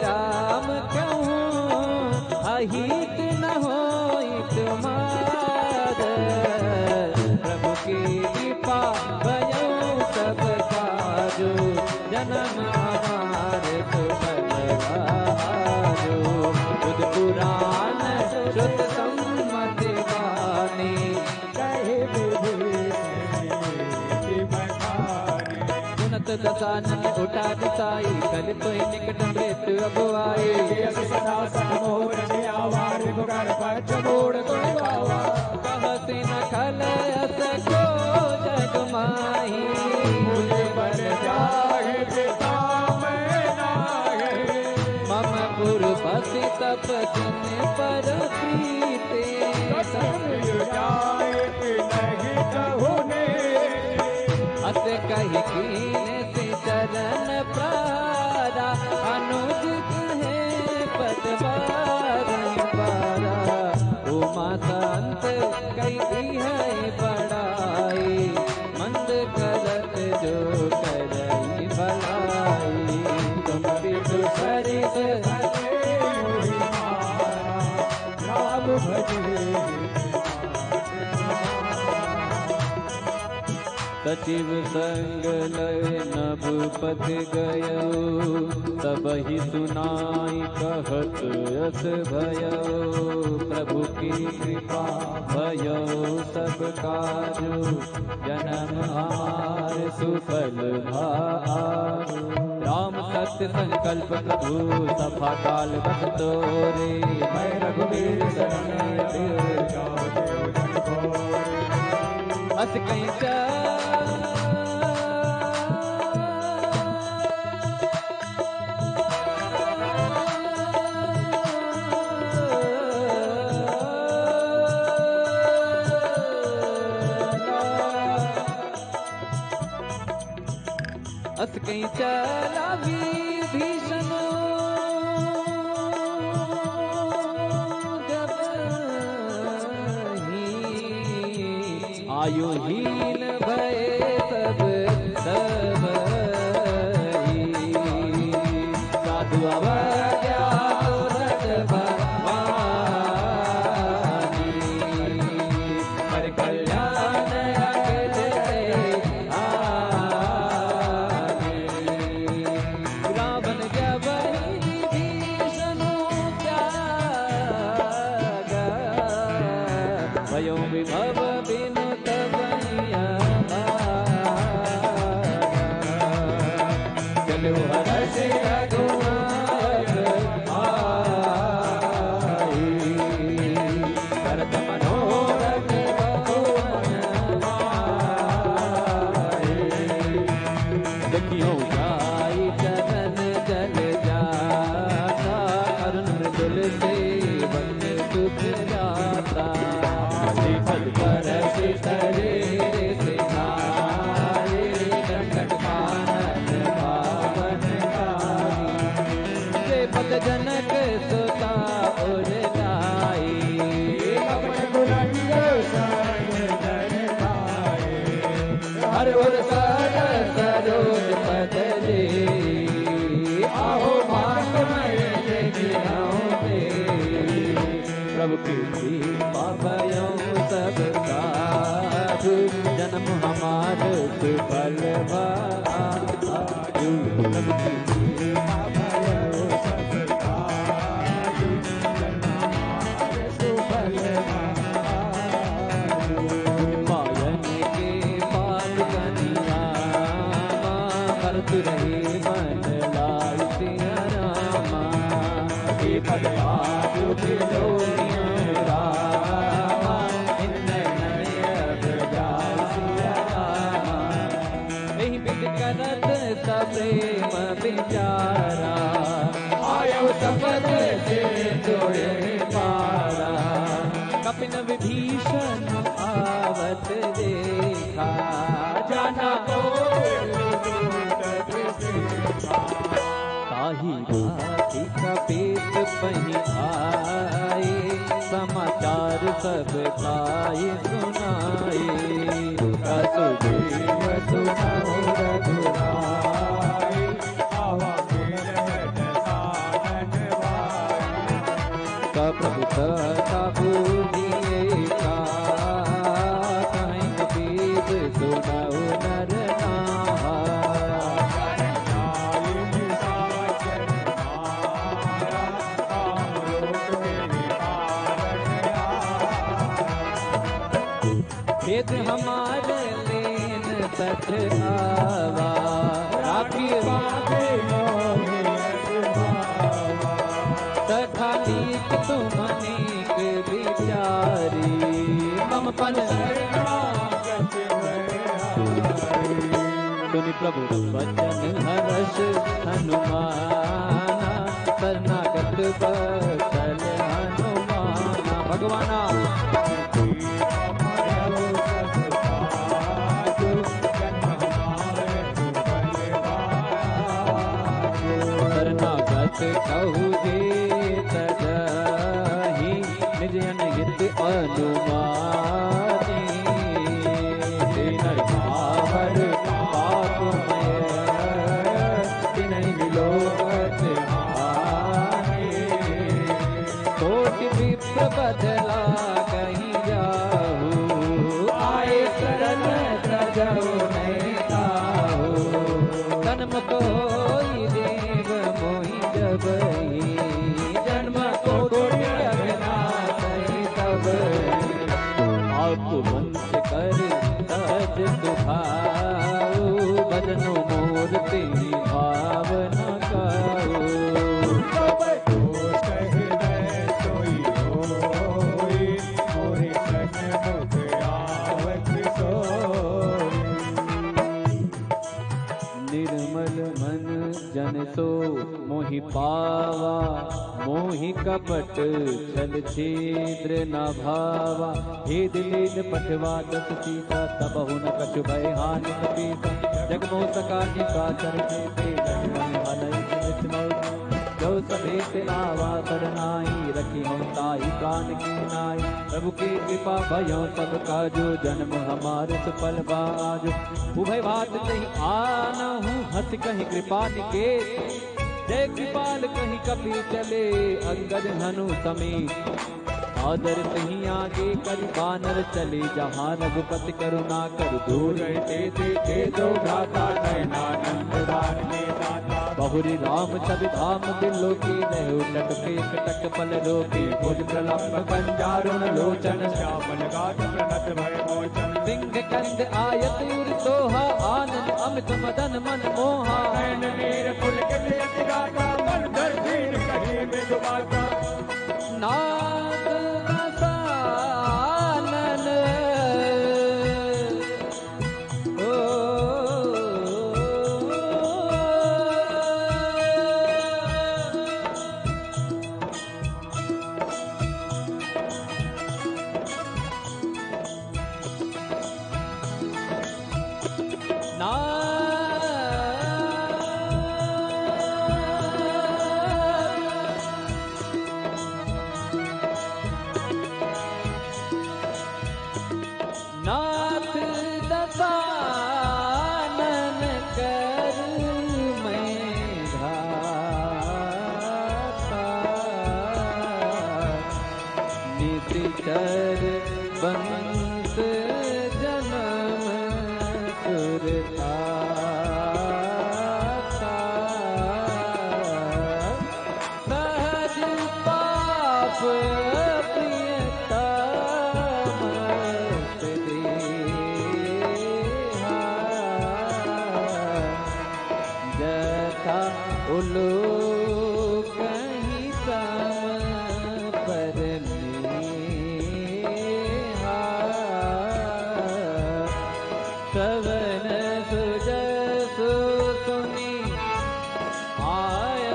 राम कहूँ अहित न होइत माद प्रभु की कृपा भयो सब काजो जन्म हमारे सुफल भाजो बुध पुराण कानन उठा दिसाई, कलिप निकट मृत्यु अब आई। सदा सतमोर आवार पुकार पच मोड़ कोई बावा, कहते न खल सको जग माही, मुझे बन जाए पिता मैं नाहे। मम पुरपति तपस्विन पर प्रीते, जाए नहीं कहूने, अस कही कीने से चरण प्रारा, अनुज कहे पद बारंबारा। उमा संत कही है बड़ाई, मंद करत जो करई भलाई। तुम विदु सरिस राम भजे सचिव संग लय नभपत गयो, सबहि सुनाई कहत यस भयो। प्रभु की कृपा भयो सब काजु, जन्म हमार सुफल भारु। राम सत्य संकल्प प्रभु सफा काल बस तोरे, मैं रघुवीर शरण अस कहीं अस कहीं चला वीर भीषण, जब ही आयु हीन भय सब सब साधु अवज्ञा तुरत भवानी, पर कल्याण अखिल रावण जब भीषण त्यागा, भयो विभव बिनु तबनिया चलो हर्ष रघुनाथ आई, भरत मनोरथ बहुमन माई। देखियो जाई चरण जल जाता, अरुण मृदुल सेवन सुख जाता। पद पर शरीर से नारे, दंडक कानन पावन कारी। पद जनक सुता उर लाई, अपने बुलंद शरण जन पाए। हर उर सर सरोज पद दे, आहो मान मैं प्रभु की कृपा भयो सब काजु, जन्म हमार सुफल भाजु। प्रभु की कृपा भयो सब काजु, जन्म हमार सुफल भाजु। पायन के पाद कनियामा, भरत रहे मन लाल सिया रामा। हे भगवान बिलो रामा, इन्नय नयन जाय सिया रामा। एहि बिद करत सप्रेम विचारा, आयो सपद से जोड़े पारा। कपिन विभीषण आवत देखा, जाना को ताही राखी कपीत पही आए, समाचार सब खाई सुनाए। असुदेव सुनाओ रघुराई, आवा मेरे साधन वाई। प्रभु कथा बूझिए का, कहीं कपीत सुनाओ नर नाहा। खेत हमारे लेन सठ आवा, राखी पापी मोहि सखा नीक तुम अनेक विचारी मम पन सुनि प्रभु वचन हर्ष हनुमाना शरणागत बचल हनुमाना भगवाना शरणागत कहु जे तजहि निज अनहित अनुमानी नर भावर पापमय तिन्हि विलोकत हानि कोटि विप्र बदला कहीं जाहु आए शरण तजहु नहीं ताहु जन्म कोई देव मोहि जबहि जन्म कोटि अघनाथहि तब आप वंश कर तज सुभाऊ भजनो मूर्ति भावना काऊ निर्मल मन जन सो मोहि पावा मोहि कपट छल छिद्र न भावा हे दिलीन पटवा दस सीता तबहु न कछु भय हानि पीसा जगमोह सका निकाचर के जो सभेत आवा सरनाई रखी हम ताई प्राण की नाई प्रभु की कृपा भयो सब काजो जन्म हमारे सुफल बाजो उभय बात नहीं आना हूँ हंस कहीं कृपा निकेत जय कृपाल कहीं कपि चले अंगद हनु समेत आदर कहीं आगे कर बानर चले जहाँ रघुपति करुणा कर दूर रहते देखे दो भ्राता नयनानंद दान में दाता बहुरी राम सब धाम दिलो की लहु टटके कटक पल रोके भुज प्रलंब कंजारुण लोचन श्यामल गात प्रणत भय मोचन सिंह कंद आयत उर सोहा आनंद अमित मदन मन मोहा नयन नीर पुलकित यति गाता मन धर धीर कहीं में डुबाता नाद रसानन ओ नाथ दसानन कर मैं घाता निश्चर बंस जन्म सुरता सहज पाप उलो कहीं सम पर सवन सुजसु सुनी आय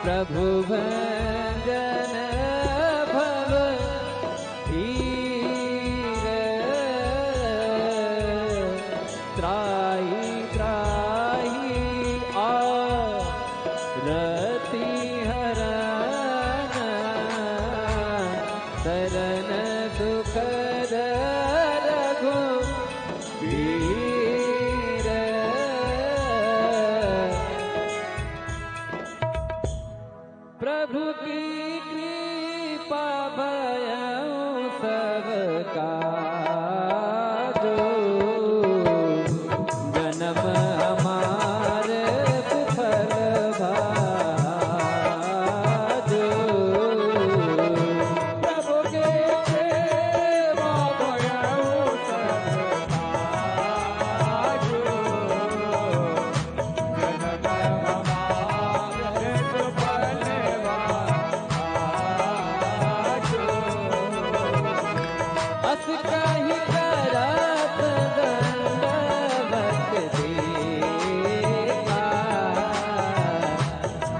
प्रभु भजन भव धीर त्राहि त्राहि आरती हरण शरण सुखद रघुवीर प्रभु की कृपा भयउ सब काजो जन्म हमारे सुफल भाजो प्रभु के सेवा भयउ सब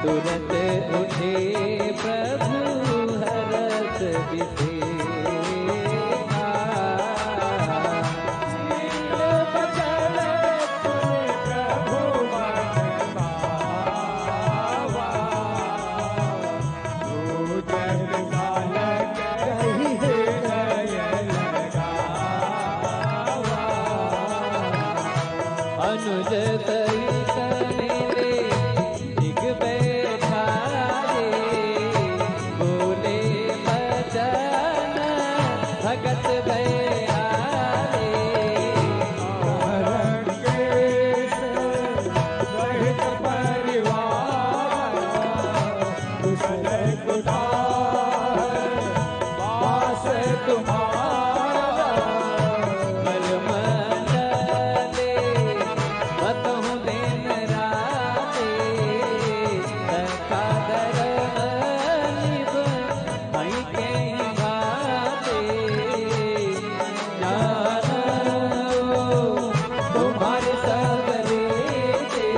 तुरंत उठे प्रभु हरत विशेखा। बचन सुने प्रभु मन भावा, जन बालक कही हृदय लगावा। अनुज सहित मेरे दिग बैठा रे, बोले बचन भगत भैया रे। हरण केश सहित परिवार, कुशल कुठार वास तुम्हारा। मलमंडले बतहु दिन राते, सखादर निभ भई के भाते। जानो तुम्हारे सब रीते,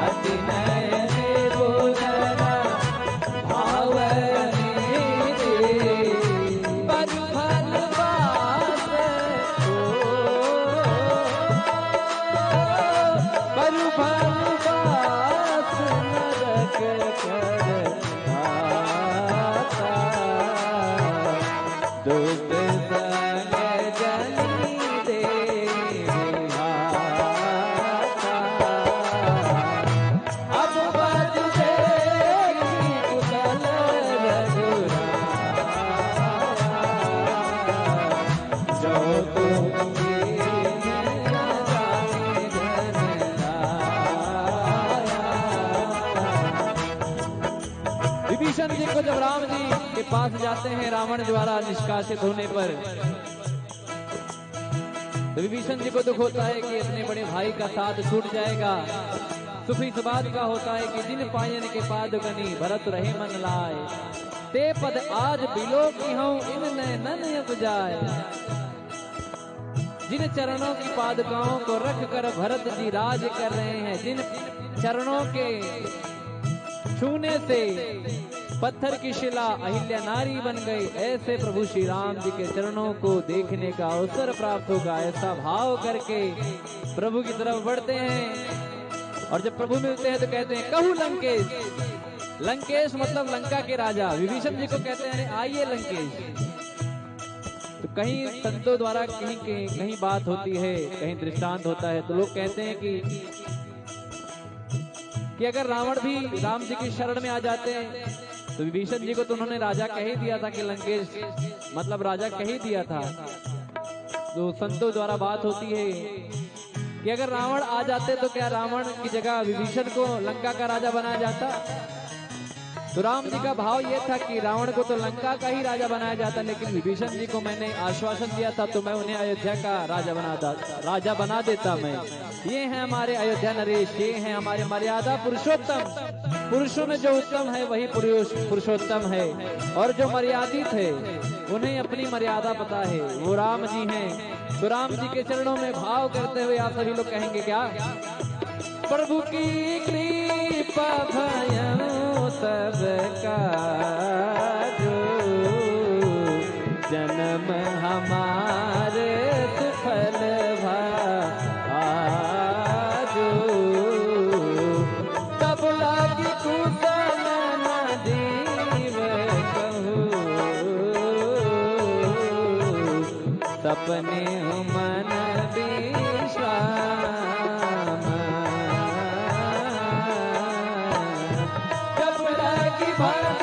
अति नयन बोलना भावने दे। पर फल बास को, पर फल बास नरक कर आता। दुष्ट संग जनी दे विहाता। अब बज देगी कुशल रघुराया, जो तुमके जाने धनराया। विभीषण जी को जब राम जी के पास जाते हैं रावण द्वारा निष्कासित होने पर, तो विभीषण जी को दुख होता है कि अपने बड़े भाई का साथ छूट जाएगा। सुख इस बात का होता है कि जिन पायन के पादुकनी भरत रहे मन लाए, ते पद आज बिलो की हूं इन नैनन उपजाए। जिन चरणों की पादुकाओं को रख कर भरत जी राज कर रहे हैं, जिन चरणों के छूने से पत्थर की शिला अहिल्या नारी बन गई, ऐसे प्रभु श्री राम जी के चरणों को देखने का अवसर प्राप्त होगा। ऐसा भाव करके प्रभु की तरफ बढ़ते हैं, और जब प्रभु मिलते हैं तो कहते हैं कहू लंकेश। लंकेश मतलब लंका के राजा। विभीषण जी को कहते हैं आइए लंकेश। तो कहीं संतों द्वारा कहीं बात होती है, कहीं दृष्टांत होता है, तो लोग कहते हैं कि अगर रावण भी राम जी की शरण में आ जाते हैं, तो विभीषण जी को तो उन्होंने राजा कह ही दिया था कि लंकेश मतलब राजा कह ही दिया था। तो संतों द्वारा बात होती है कि अगर रावण आ जाते तो क्या रावण की जगह विभीषण को लंका का राजा बनाया जाता? तो राम जी का भाव ये था कि रावण को तो लंका का ही राजा बनाया जाता, लेकिन विभीषण जी को मैंने आश्वासन दिया था तो मैं उन्हें अयोध्या का राजा बना देता मैं। ये हैं हमारे अयोध्या नरेश, ये हैं हमारे मर्यादा पुरुषोत्तम। पुरुषों में जो उत्तम है वही पुरुषोत्तम है, और जो मर्यादित है उन्हें अपनी मर्यादा पता है, वो राम जी हैं। तो राम जी के चरणों में भाव करते हुए आप सभी लोग कहेंगे क्या? प्रभु की कृपा भयं सबका जो, जन्म हमारे सुफल भाजो। तब लागी कुशल न जीव कहूँ, सपने मन विश्राम। जब लागी भगत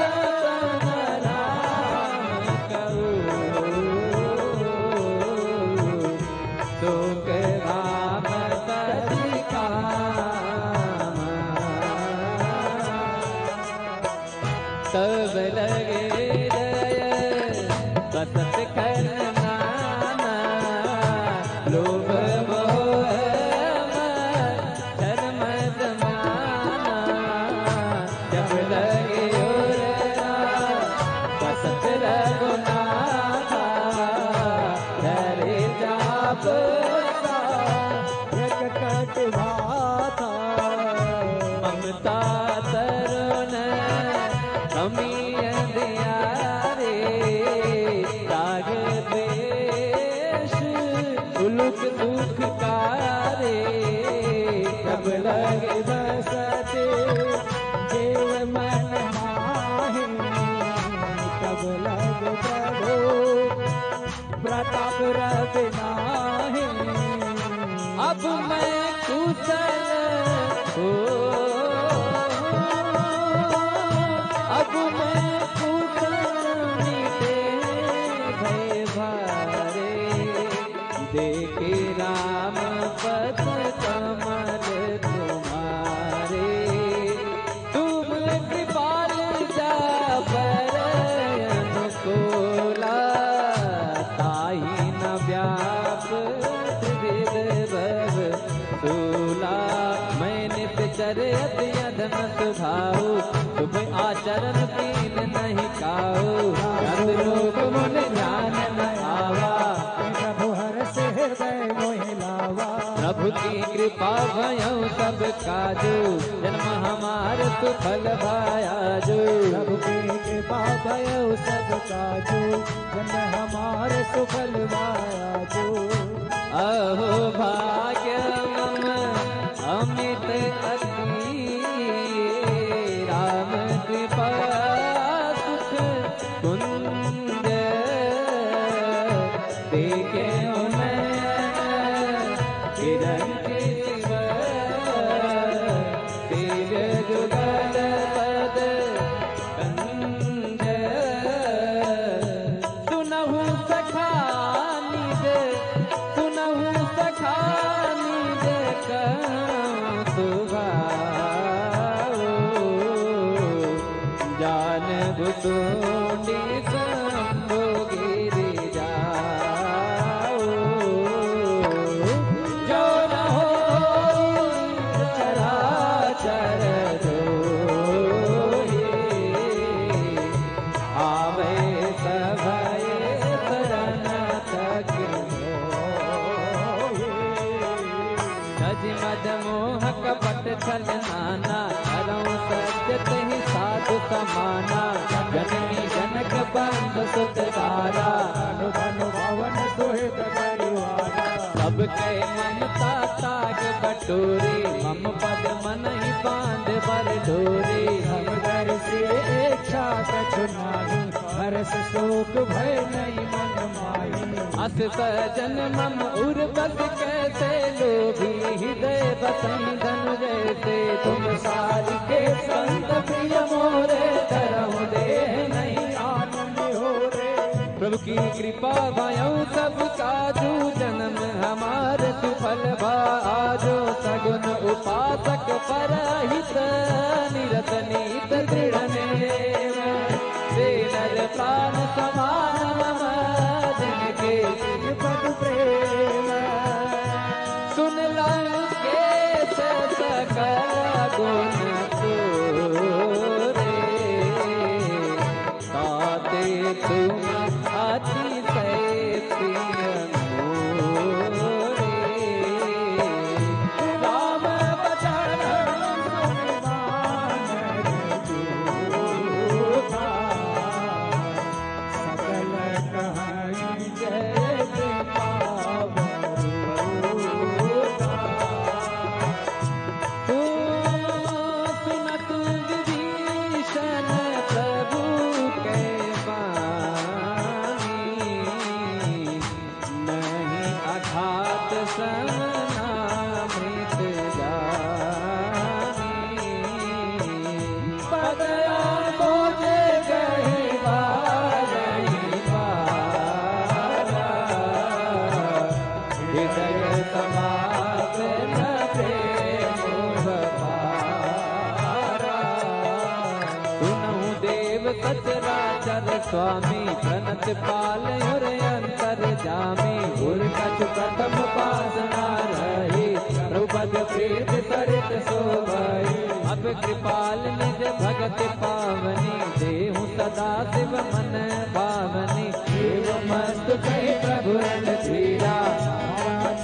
राम कहूँ, सुख राम तति काम। तब लगे दय बसत करना, लोभ मोह मत्सर मद माना। जब लगे उरना बसत रघुनाथा, धरे जाप एक कटवा था ममता अधम सुभाऊ शुभ आचरण कीन नहीं काऊ रत लोक मुन ध्यान न आवा प्रभु हर से हृदय मोहि लावा प्रभु की कृपा भयउ सब काजू जन्म हमार सुफल भायाजू प्रभु की कृपा भयउ सब काजू जन्म हमार सुफल भायाजू अहो भाग्य मम अमित अति राम कृपा सुख कुंज देखे किरण शिव तेज जुगल पद कंज सुनहु सखा निज सुनहु सखा निज सुभाओ जान भुसुंडी शंभु गिरि जाओ जो न हो चराचर जोहि आवे सभय शरण तक मद मोह कपट छल नाना करऊं सत्य तहि साधु समाना जननी जनक बंध सुत तारा धनु धनु भवन सुहित परिवारा सबके ममता ताग बटोरी मम पद मन ही बांध बर डोरी हम घर से इच्छा कछु नाही हर्ष शोक भय नहीं मन माही अस सजन मम उर बस कैसे लोभी हृदय बसई धनु जैसे तुम सारी के संत प्रिय मोरे धरहु देह नहीं आनंद हो रे प्रभु की कृपा भयउ सब काजू जन्म हमार सुफल भाजो सगुन उपासक परहित निरत नीत दृढ़ नेम से नर प्राण समान मम जिनके पद प्रेम सुन लं के सकल गुण तोरे ताते तुम अतिशय प्रिय मोरे राम बचन सकल कहानी जय सुनत विभीषण प्रभु के बानी नहीं अघात समनामृत जानी पदया बोझे गही बारही बारा हृदय समागम प्रेम बपारा सुनहु देव सचराचर स्वामी प्रणत पाल और अंतर जामी उर कछु प्रथम पासना रही प्रभुपद प्रीत सरित शोभई अब कृपाल निज भगत पावनी देहु सदा शिव मन भावनी देव मस्त कही प्रभु रन धीरा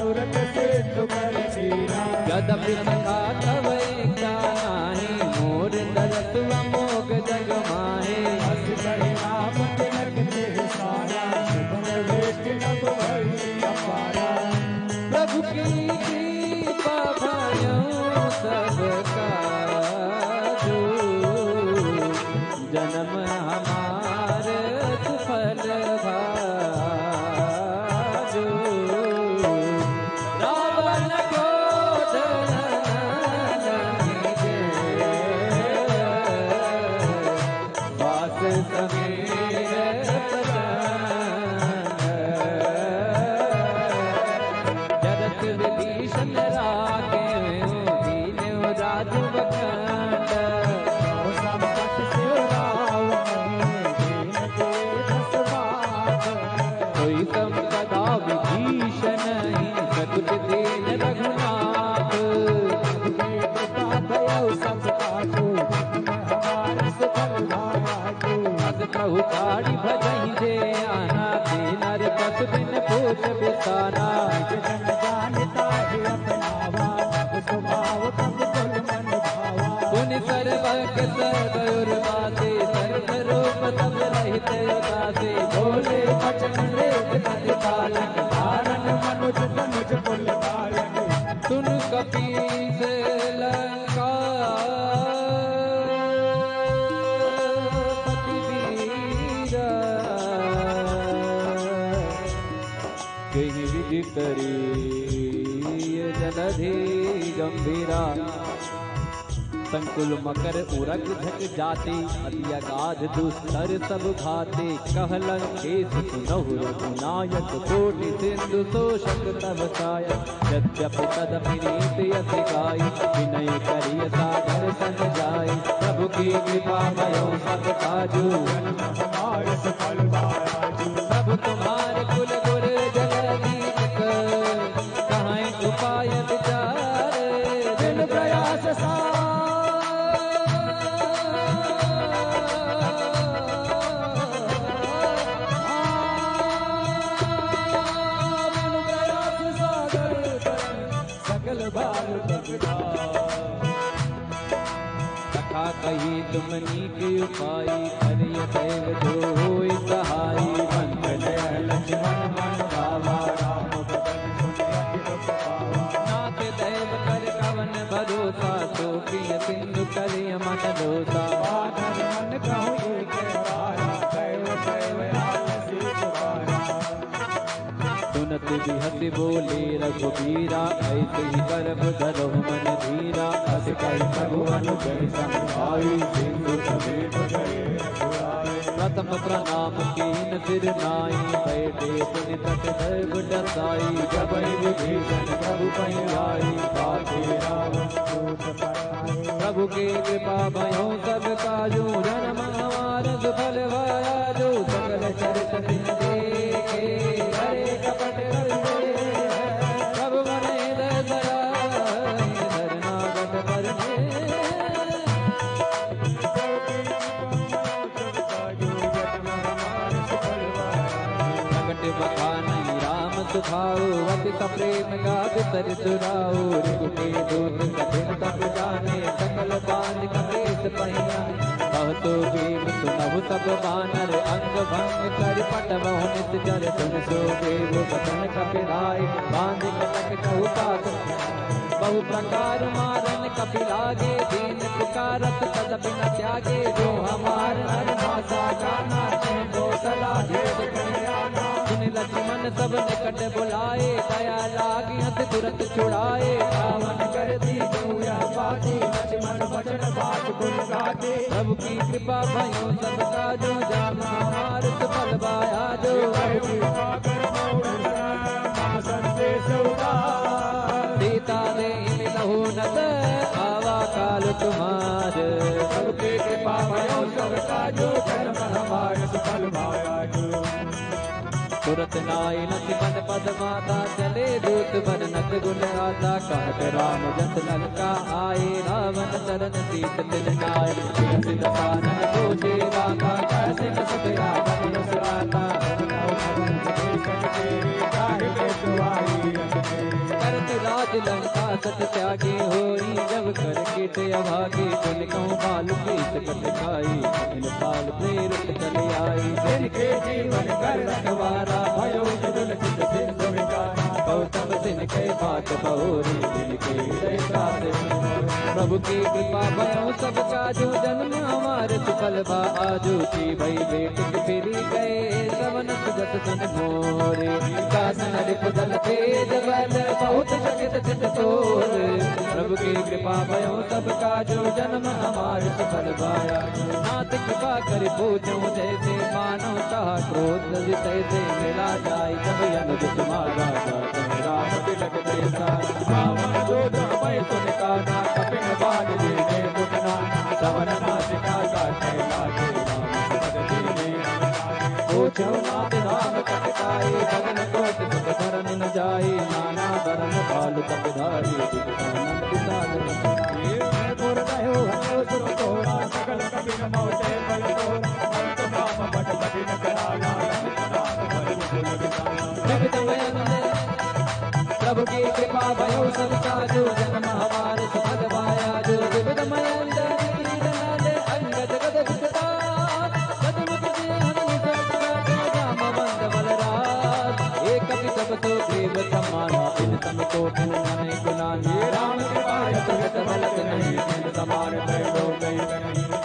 तुरंत से तुकर चीरा गदपि सखा तव एकता नाही मोर दरस अमोघ जग माहे हस बड़े राम तिलक ते सारा शुभ वेष्टि नभ भई अपारा प्रभु की कृपा भयउ सब काजू जन्म हमार बक सगुर बासे सर्व रूप सब रहित उदासे बोले बचन वेद कति पालन धारण मनुज तनुज कुल धारण सुन कपीस लंका पति वीरा कहीं विधि करी जलधि गंभीरा संकुल मकर उरग झक जाते अति अगाध दुस्तर सब भाते कहलन केस सुनहु रघुनायक कोटि सिंधु शोषक तब सायक यद्यपि तदपि नीति अति गाई विनय करिय सागर सन जाय प्रभु की कृपा भयो सब काजू हमारे सफल बाजू प्रभु तुम्हारे कुल गुर जलधि कहाँ उपाय विचार दिन प्रयास सा कथा कही तुम नीक उपाय हरिय दैव जो होई सहाय मंगल लक्ष्मण मन भावा राम बदन सुने अति पावा नाथ दैव कर कवन भरोसा सो प्रिय सिंधु करिय मन दोसा आधर मन कहूँ एक राया दैव दैव आलसी पुकारा सुनत बिहति बोले रघुबीरा ऐसे ही गर्भ धरो मन धीरा अस कई भगवान जय संभाई सिंधु समेत गए बुलाए प्रथम प्रणाम कीन सिर नाई बैठे पुनि तट दैव डसाई जब विभीषण प्रभु पै आई पाथे रावण दूत पराए प्रभु के कृपा भयो सब काजू जन्म हमार सुफल भाया जो सकल चरित दिन देखे हरे कपट कर दे प्रभु मने दया धरनागत करने प्रगट बखानी राम सुखाओ अति प्रेम का बितर सुराओ रिपु के दूत कठिन तप जाने सकल बांध कलेश पहिया कहतो भीम सुनहु सब बानर अंग भंग कर पटवहु नित जर सुन सो देव बचन कपिलाय बांध कटक कहु पात बहु प्रकार मारन कपिलागे दीन पुकारत तदपि न त्यागे जो हमार नर भाषा गाना को सला भेद कल्याणा सुन लक्ष्मण सब निकट बुलाए दया लागी हथ तुरंत छुड़ाए रावण कर दी दूया पाती लक्ष्मण बचन बात गुण गाते प्रभु की कृपा भयो सब काजो जाम हमार सुफल बाया जो संदेश सीता दे मिलहु नत आवा काल तुम्हार सबके कृपा भयो सब काजो जन्म हमारे सफल भाया तुरत नाई लक्ष्मण पद माता चले दूत बन नक गुण आता कहत राम जस लंका आए रावण शरण सीत तिन नाय सिर पानन सोचे रामा कैसे न सके रावण सुराता करत राज लंका सत त्यागे होई जब कर कीट अभागे पुन कहूँ बाल प्रीत कट खाई इन बाल प्रेरित चले आई जिनके जीवन कर रखवारा भयो जुल चित सिंधु विकारा गौतम सिंह के बात बहुरी जिनके हृदय काते प्रभु की कृपा भयो सब काजू जन्म हमारे सुफल बा आजू की भई बेट फिरी गए श्रवण सुगत सन मोरे कासन रिपुदल तेज बल बहुत शकित चित तोर प्रभु की कृपा भयो सब काजू जन्म हमारे सुफल बाया नाथ कृपा कर पूछो जैसे मानो कहा क्रोध तैसे मिला जाय जब अनुज तुम्हारा राम तिलक देसा रावण दूत मैं सुन काना कपिन बाण दीने मुकना सवन नासिका काटे लागे राम पद दीने पूछो नाथ राम कटकाई भगन कोट सुख धरन न जाई नाना धर्म भाल कपधारी दिखानंद सागर पुर रहो हरो सुर तोरा सकल कपिन मोटे बल तोरा अंत नाम बट कठिन कराना नाम बल कुल विसारा प्रभु की कृपा भयो सब काजो जन्म हमारे सुखद भाया जो विविध मयंद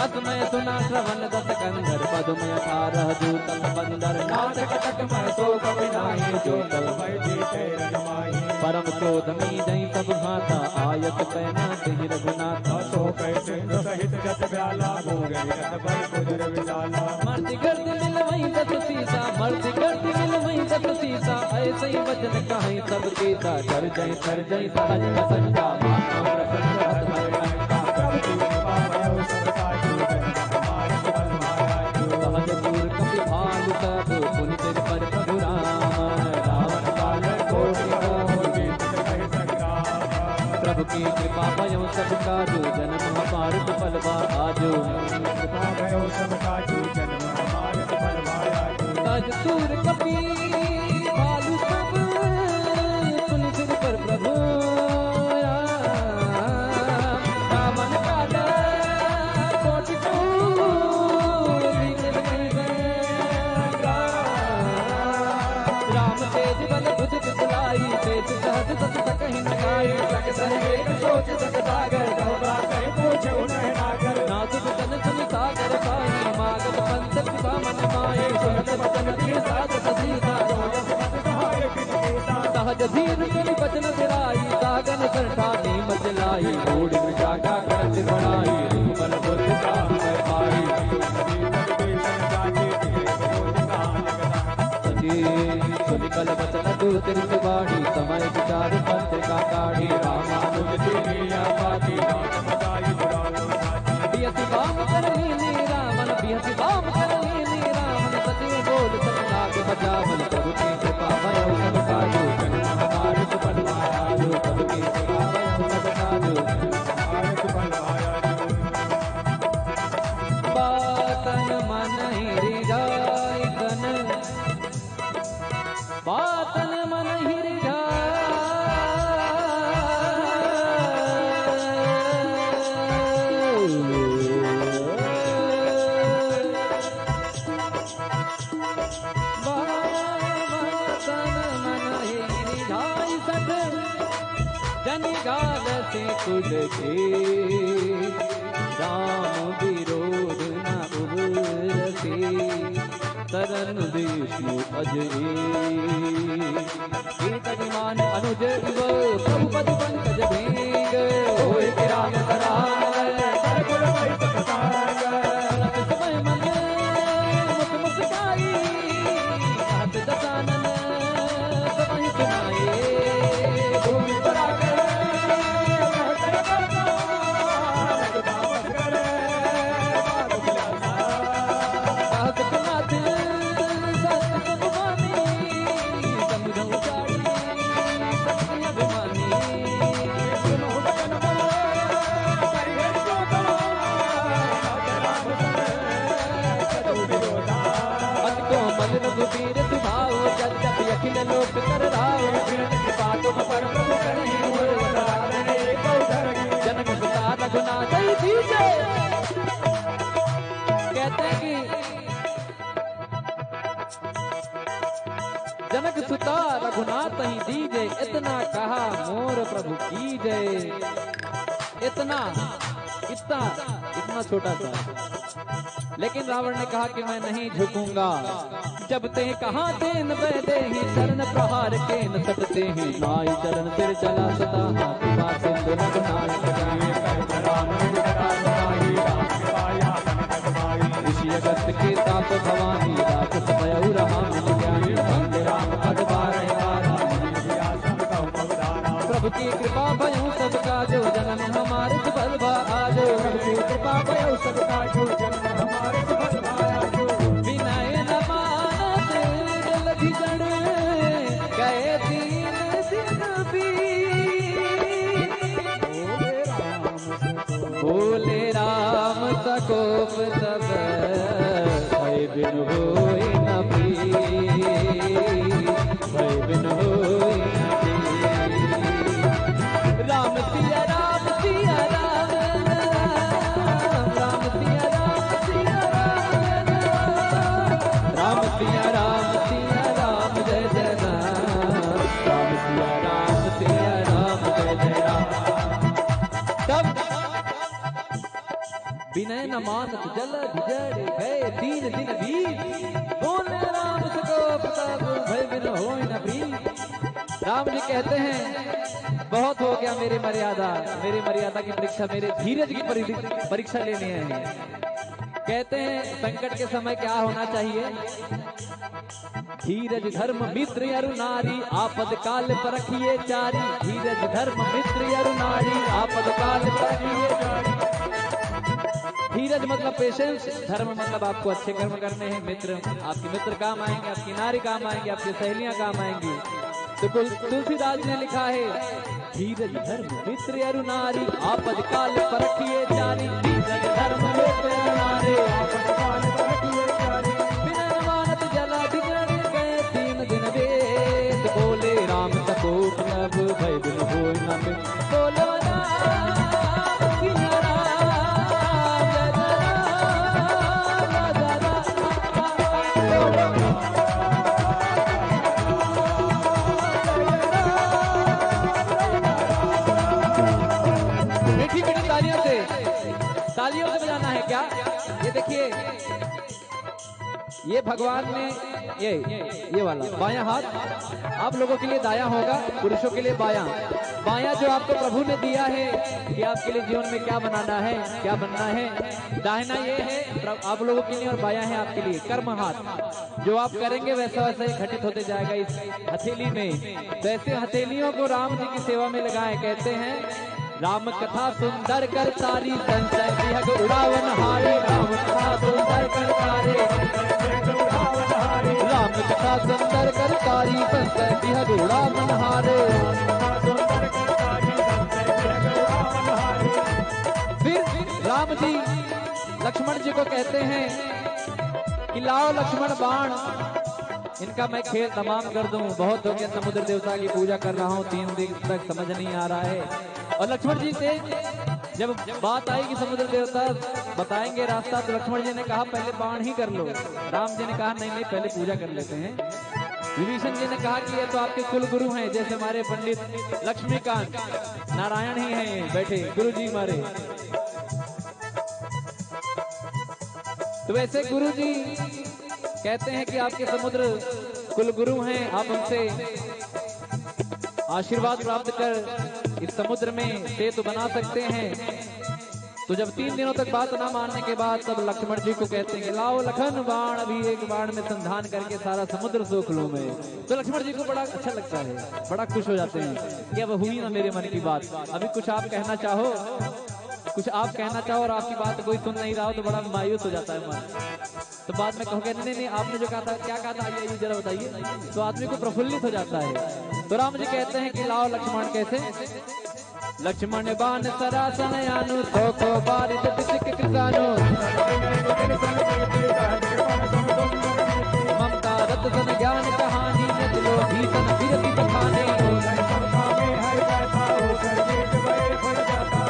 असमय सुना श्रवण दस कंधर पदमय 18 दूतम बंदर नाथ कटक मैं सो कभी नाही जो तल मैं जीते रजमाई परम क्रोधमी जई सब भाता आयत पैना तेहि रघुनाथ सो कह सिंधु सहित जस ब्याला मोगे रत पर कुदर विशाला मर्ति गर्द मिल वही दस सीता मर्ति गर्द मिल वही दस सीता ऐसे ही वचन कहीं सब गीता कर जय सहज संगा माता प्रसन्न हत हर लंका प्रभु की कृपा भयो सब काजू जन हमारे सुबल माया सहज दूर कपि भालु सब पुनि सिर पर प्रभु राम रावण काल कोटि होगी कह संग्राम प्रभु की कृपा भयो सब काजू जन्म हमार फल आजो कृपा भयो सब काजू जन्म हमारे सुबल माया सहज दूर कपि भालु सब पुनि सिर पर प्रभु रावण काल कोटि राम तेज बल बुझ बिसलाई तेज सहज सत सकहि न गाई सक एक सोच सक सागर घबरा कहीं पूछे उन्हें नागर नाथ जन सुन सागर साई मागत पंथ पिता मन माए सुनत बचन के साथ सीता सहज धीर सुनि बचन सिराई सागन सरठा नीम जलाई बूढ़ विशाखा करत बढ़ाई बल बुद्ध का मैं पाई सुनिकल बचन दूतिर सुबाणी समय विचार पंथ का काढ़ी रामानुज दुनिया पाती बियति बाम कर लीनी रामन बियति बाम कर लीनी रामन सचिव बोल सतनाग बचावन प्रभु की कृपा भयो सब काजू जन्म हमारे सुफल माया जो प्रभु की कृपा भयो सब काजू हमारे सुबल माया बातन मन हिरि जाय तन बातन मन हिरि जन गाल से कुल के राम विरोध न उबरसे तरन विष्णु अजय कीर्तमान अनुज इव प्रभु पद पंकज भेंग होय राम करार सरकुल वही सब सागर समय मन मुख मुस्काई हाथ दसानन सबहि सुनाए भूमि पराकर कर करना रघुदास करे बाबू बिलासा नाथ सत सुभानी समुझ उजाड़ी सत्य अभिमानी सुनो बचन बोले करिए जो करो राम करे सदु विरोधा अत को मल रघुबीर सुभाओ जब जब अखिल लोक कर राओ कृपा तुम पर प्रभु करी हुए वराने को धरगी जनक सुता रघुनाथ दीजे कहते हैं कि जनक सुता रघुनाथ ही दीजे इतना कहा मोर प्रभु की जय इतना इतना इतना छोटा सा लेकिन रावण ने कहा कि मैं नहीं झुकूंगा जब ते कहा तेन बैदे ही चरण प्रहार के न सटते ही नाई चरण सिर चला सता हाथ पा सिंधु रघुनाथ जाए ऋषि अगस्त के ताप भवानी राक्षस भयउ रहा मिल ज्ञानी वंदे राम पद बारह बारा प्रभु की कृपा भयो सब काजो जन्म हमारे सुफल आजो प्रभु की कृपा भयो सब काजो जन्म हमारे सुफल आजो विनय न मानत जलधि जड़ गए तीन सिंह बोले राम सकोप सब भय बिन होय न भय बिन होय न राम सिया राम सिया राम राम सिया राम सिया राम राम सिया राम सिया राम जय जय राम सिया राम जय जय राम तब विनय विनय न मानत जल जड़ गए 3 दिन बीत बोले राम सको प्रताप भय बिन होय न प्रीत। राम जी कहते हैं बहुत हो गया मेरी मर्यादा की परीक्षा, मेरे धीरज की परीक्षा लेने हैं। कहते हैं संकट के समय क्या होना चाहिए? धीरज धर्म मित्र अरु नारी आपद काल परखिए चारी। धीरज धर्म मित्र अरु नारी आपद काल परखिए चारी। धीरज मतलब पेशेंस, धर्म मतलब आपको अच्छे कर्म करने हैं। मित्र, आपके मित्र काम आएंगे, आपकी नारी काम आएंगी, आपकी सहेलियां काम आएंगी। तो तुलसीदास ने लिखा है धीरज धर्म मित्र अरु नारी आपद काल परखिए चारी। धीरज धर्म मित्र अरु नारी आपद काल परखिए चारी। बिना मानत जला बिगड़ गए 3 दिन वेद बोले राम सको प्रभ भय बिन होय न प्रीत। बोलो तालियों से बजाना है क्या? ये देखिए, ये भगवान ने ये वाला बायां हाथ आप लोगों के लिए दायां होगा, पुरुषों के लिए बायां। बायां जो आपको प्रभु ने दिया है कि आपके लिए जीवन में क्या बनाना है, क्या बनना है। दाहिना ये है आप लोगों के लिए और बायां है आपके लिए कर्म हाथ। जो आप करेंगे वैसा वैसा ही घटित होते जाएगा इस हथेली में। तो ऐसे हथेलियों को राम जी की सेवा में लगाए। कहते हैं राम कथा सुंदर कर तारी संशय विहग उड़ावन हारे। राम कथा सुंदर कर तारे राम कथा सुंदर कर तारी संशय विहग उड़ावन हारे। फिर राम जी लक्ष्मण जी को कहते हैं कि लाओ लक्ष्मण बाण, इनका मैं खेल तमाम कर दूं। बहुत हो गया, समुद्र देवता की पूजा कर रहा हूँ 3 दिन तक, समझ नहीं आ रहा है। और लक्ष्मण जी से जब बात आई कि समुद्र देवता बताएंगे रास्ता, तो लक्ष्मण जी ने कहा पहले बाण ही कर लो। राम जी ने कहा नहीं नहीं, पहले पूजा कर लेते हैं। विभीषण जी ने कहा कि ये तो आपके कुल गुरु हैं, जैसे हमारे पंडित लक्ष्मीकांत नारायण ही हैं बैठे गुरु जी हमारे। तो वैसे गुरु जी कहते हैं कि आपके समुद्र कुल गुरु हैं, आप उनसे आशीर्वाद प्राप्त कर इस समुद्र में सेतु बना सकते हैं। तो जब 3 दिनों तक बात ना मानने के बाद तब लक्ष्मण जी को कहते हैं कि लाओ लखन बाण, अभी एक बाण में संधान करके सारा समुद्र सोख लूं मैं। तो लक्ष्मण जी को बड़ा अच्छा लगता है, बड़ा खुश हो जाते हैं कि अब हुई ना मेरे मन की बात। अभी कुछ आप कहना चाहो, और आपकी बात कोई सुन नहीं रहा हो तो बड़ा मायूस हो जाता है मन। तो बाद में कहोगे नहीं आपने जो कहा था, क्या कहा था, ये जरा बताइए। तो आदमी को प्रफुल्लित हो जाता है। तो राम जी कहते हैं कि लाओ लक्ष्मण, कैसे? लक्ष्मण बाण सरासन यानु तो को बारित तिसिक कृतानु। ममता रत सन ज्ञान कहानी नचलो भीषण विरति बखाने।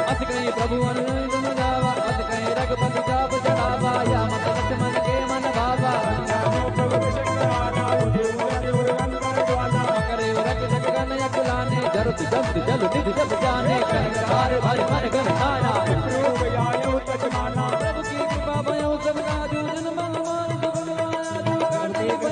अस कहीं प्रभु अनुगम गावा, अस कहीं रघुपति जाप चढ़ावा, या मत लक्ष्मण के मन भावा। करे रख जगन यकुलाने, जरुत जब जल निधि जब जाने। कर भर भर गन खाना प्रभु की कृपा भयो सब काजू। जन मन मान सुगम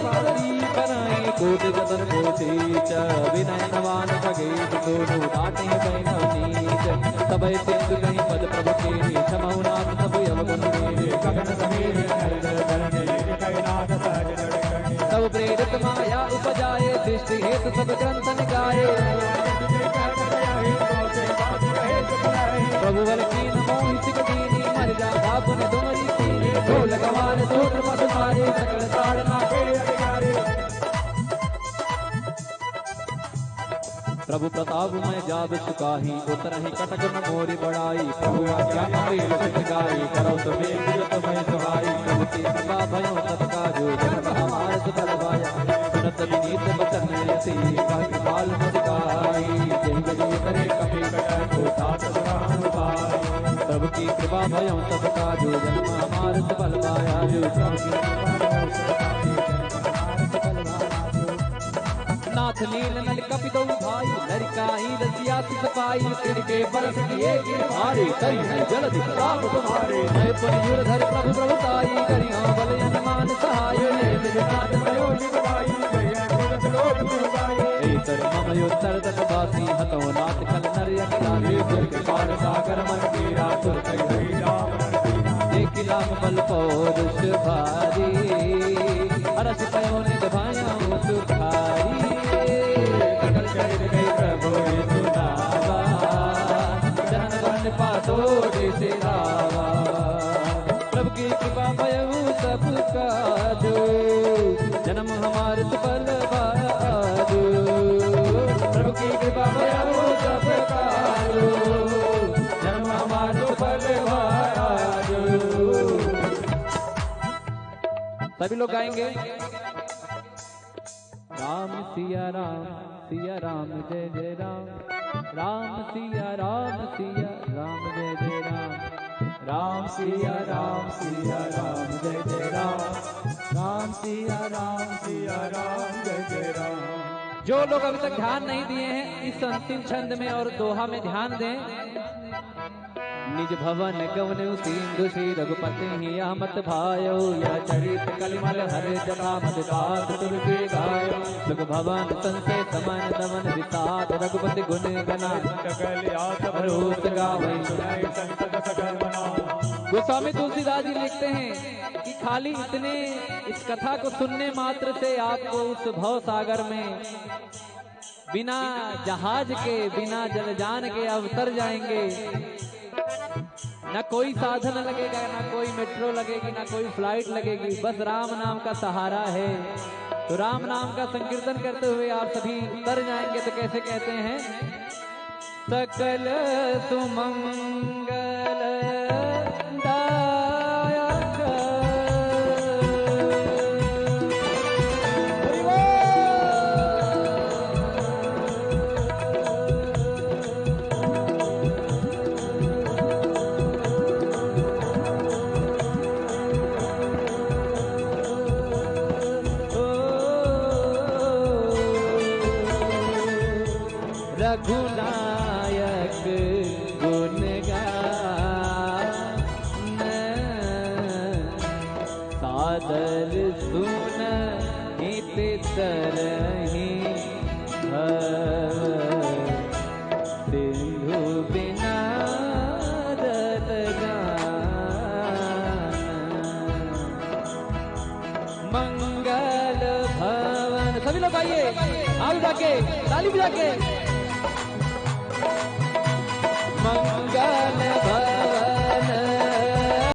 माया कराए कोटि जतन कोटि च। विनय नवान खगेश दोनों डाटे बैनव नीच। सबय सिंधु कहीं पद प्रभु के क्षमऊ नाथ सब अवगुण मेरे। गगन समीर सब प्रेरित माया उपजाए, दृष्टि हेतु सब ग्रंथ निकाये। प्रभु बल कीन मोहित दीनी, मर जा बापुन तुम्हारी सीनी। ढोल गवार सूत्र मत मारे, सकल ताड़ना के अधिकारी। प्रभु प्रताप मैं जाब सुकाही, उतरहि कटक न मोरी बड़ाई। प्रभु आज्ञा अमृत सिद्ध गाई, करो तो मेघ मैं सुहाई। प्रभु की कृपा भयो तब काजो, जन्म हमार सुफल पाया। सुनत विनीत बचन यति, काहि काल मुस्काई। जय जय करे कपि कटक को साथ ग्रहण पाई। प्रभु की कृपा भयो तब काजो, जन्म हमार सुफल पाया। जो नाथ नाथ नील नल कपितो भाई लड़काई रसिया सपाई तिनके बरस किए गिरधारी कई है जलधि प्रताप तुम्हारे जय पर धर प्रभु प्रभुताई करियो बल अनुमान सहाय नाथ भयो निभाई ममयोत्तर तकवासी हतो नाथ खल नर यज्ञाली दुर्ग पार सागर मन मीरा दुर्ग एक लाख बल पौरुष भारी अरस पयो निज भाया सुखारी सकल चरित गई प्रभु सुनावा जन वन पातो से रावा प्रभु की कृपा भयऊ सब काजो जन्म हमारे सफल बाजो प्रभु की कृपा भयऊ सब काजो जन्म हमारे सफल बाजो। सभी लोग गाएंगे राम सिया राम जय जय राम राम सिया राम जय जय राम राम सिया राम जय जय राम राम सिया राम जय जय राम। जो लोग अभी तक ध्यान नहीं दिए हैं इस अंतिम छंद में और दोहा में ध्यान दें। निज भवन गवनु सिंधु श्री रघुपति हिया मत भायो या चरित कलिमल हरे जटा मत दात तुरके गायो सुख भवन संसे समन दमन विसात रघुपति गुण गना रोत गावे संकट सकल बना। गोस्वामी तुलसीदास जी लिखते हैं कि खाली इतने इस कथा को सुनने मात्र से आपको उस भव सागर में बिना जहाज के बिना जलयान के अवतर जाएंगे। ना कोई साधन लगेगा, ना कोई मेट्रो लगेगी, ना कोई फ्लाइट लगेगी, बस राम नाम का सहारा है। तो राम नाम का संकीर्तन करते हुए आप सभी उतर जाएंगे। तो कैसे कहते हैं? सकल सुमंगल रघुनायक गुण गान सादर सुन हित तरहि सिंधु बिना मंगल भवन। सभी लोग आइए, आगे जाके ताली बजा के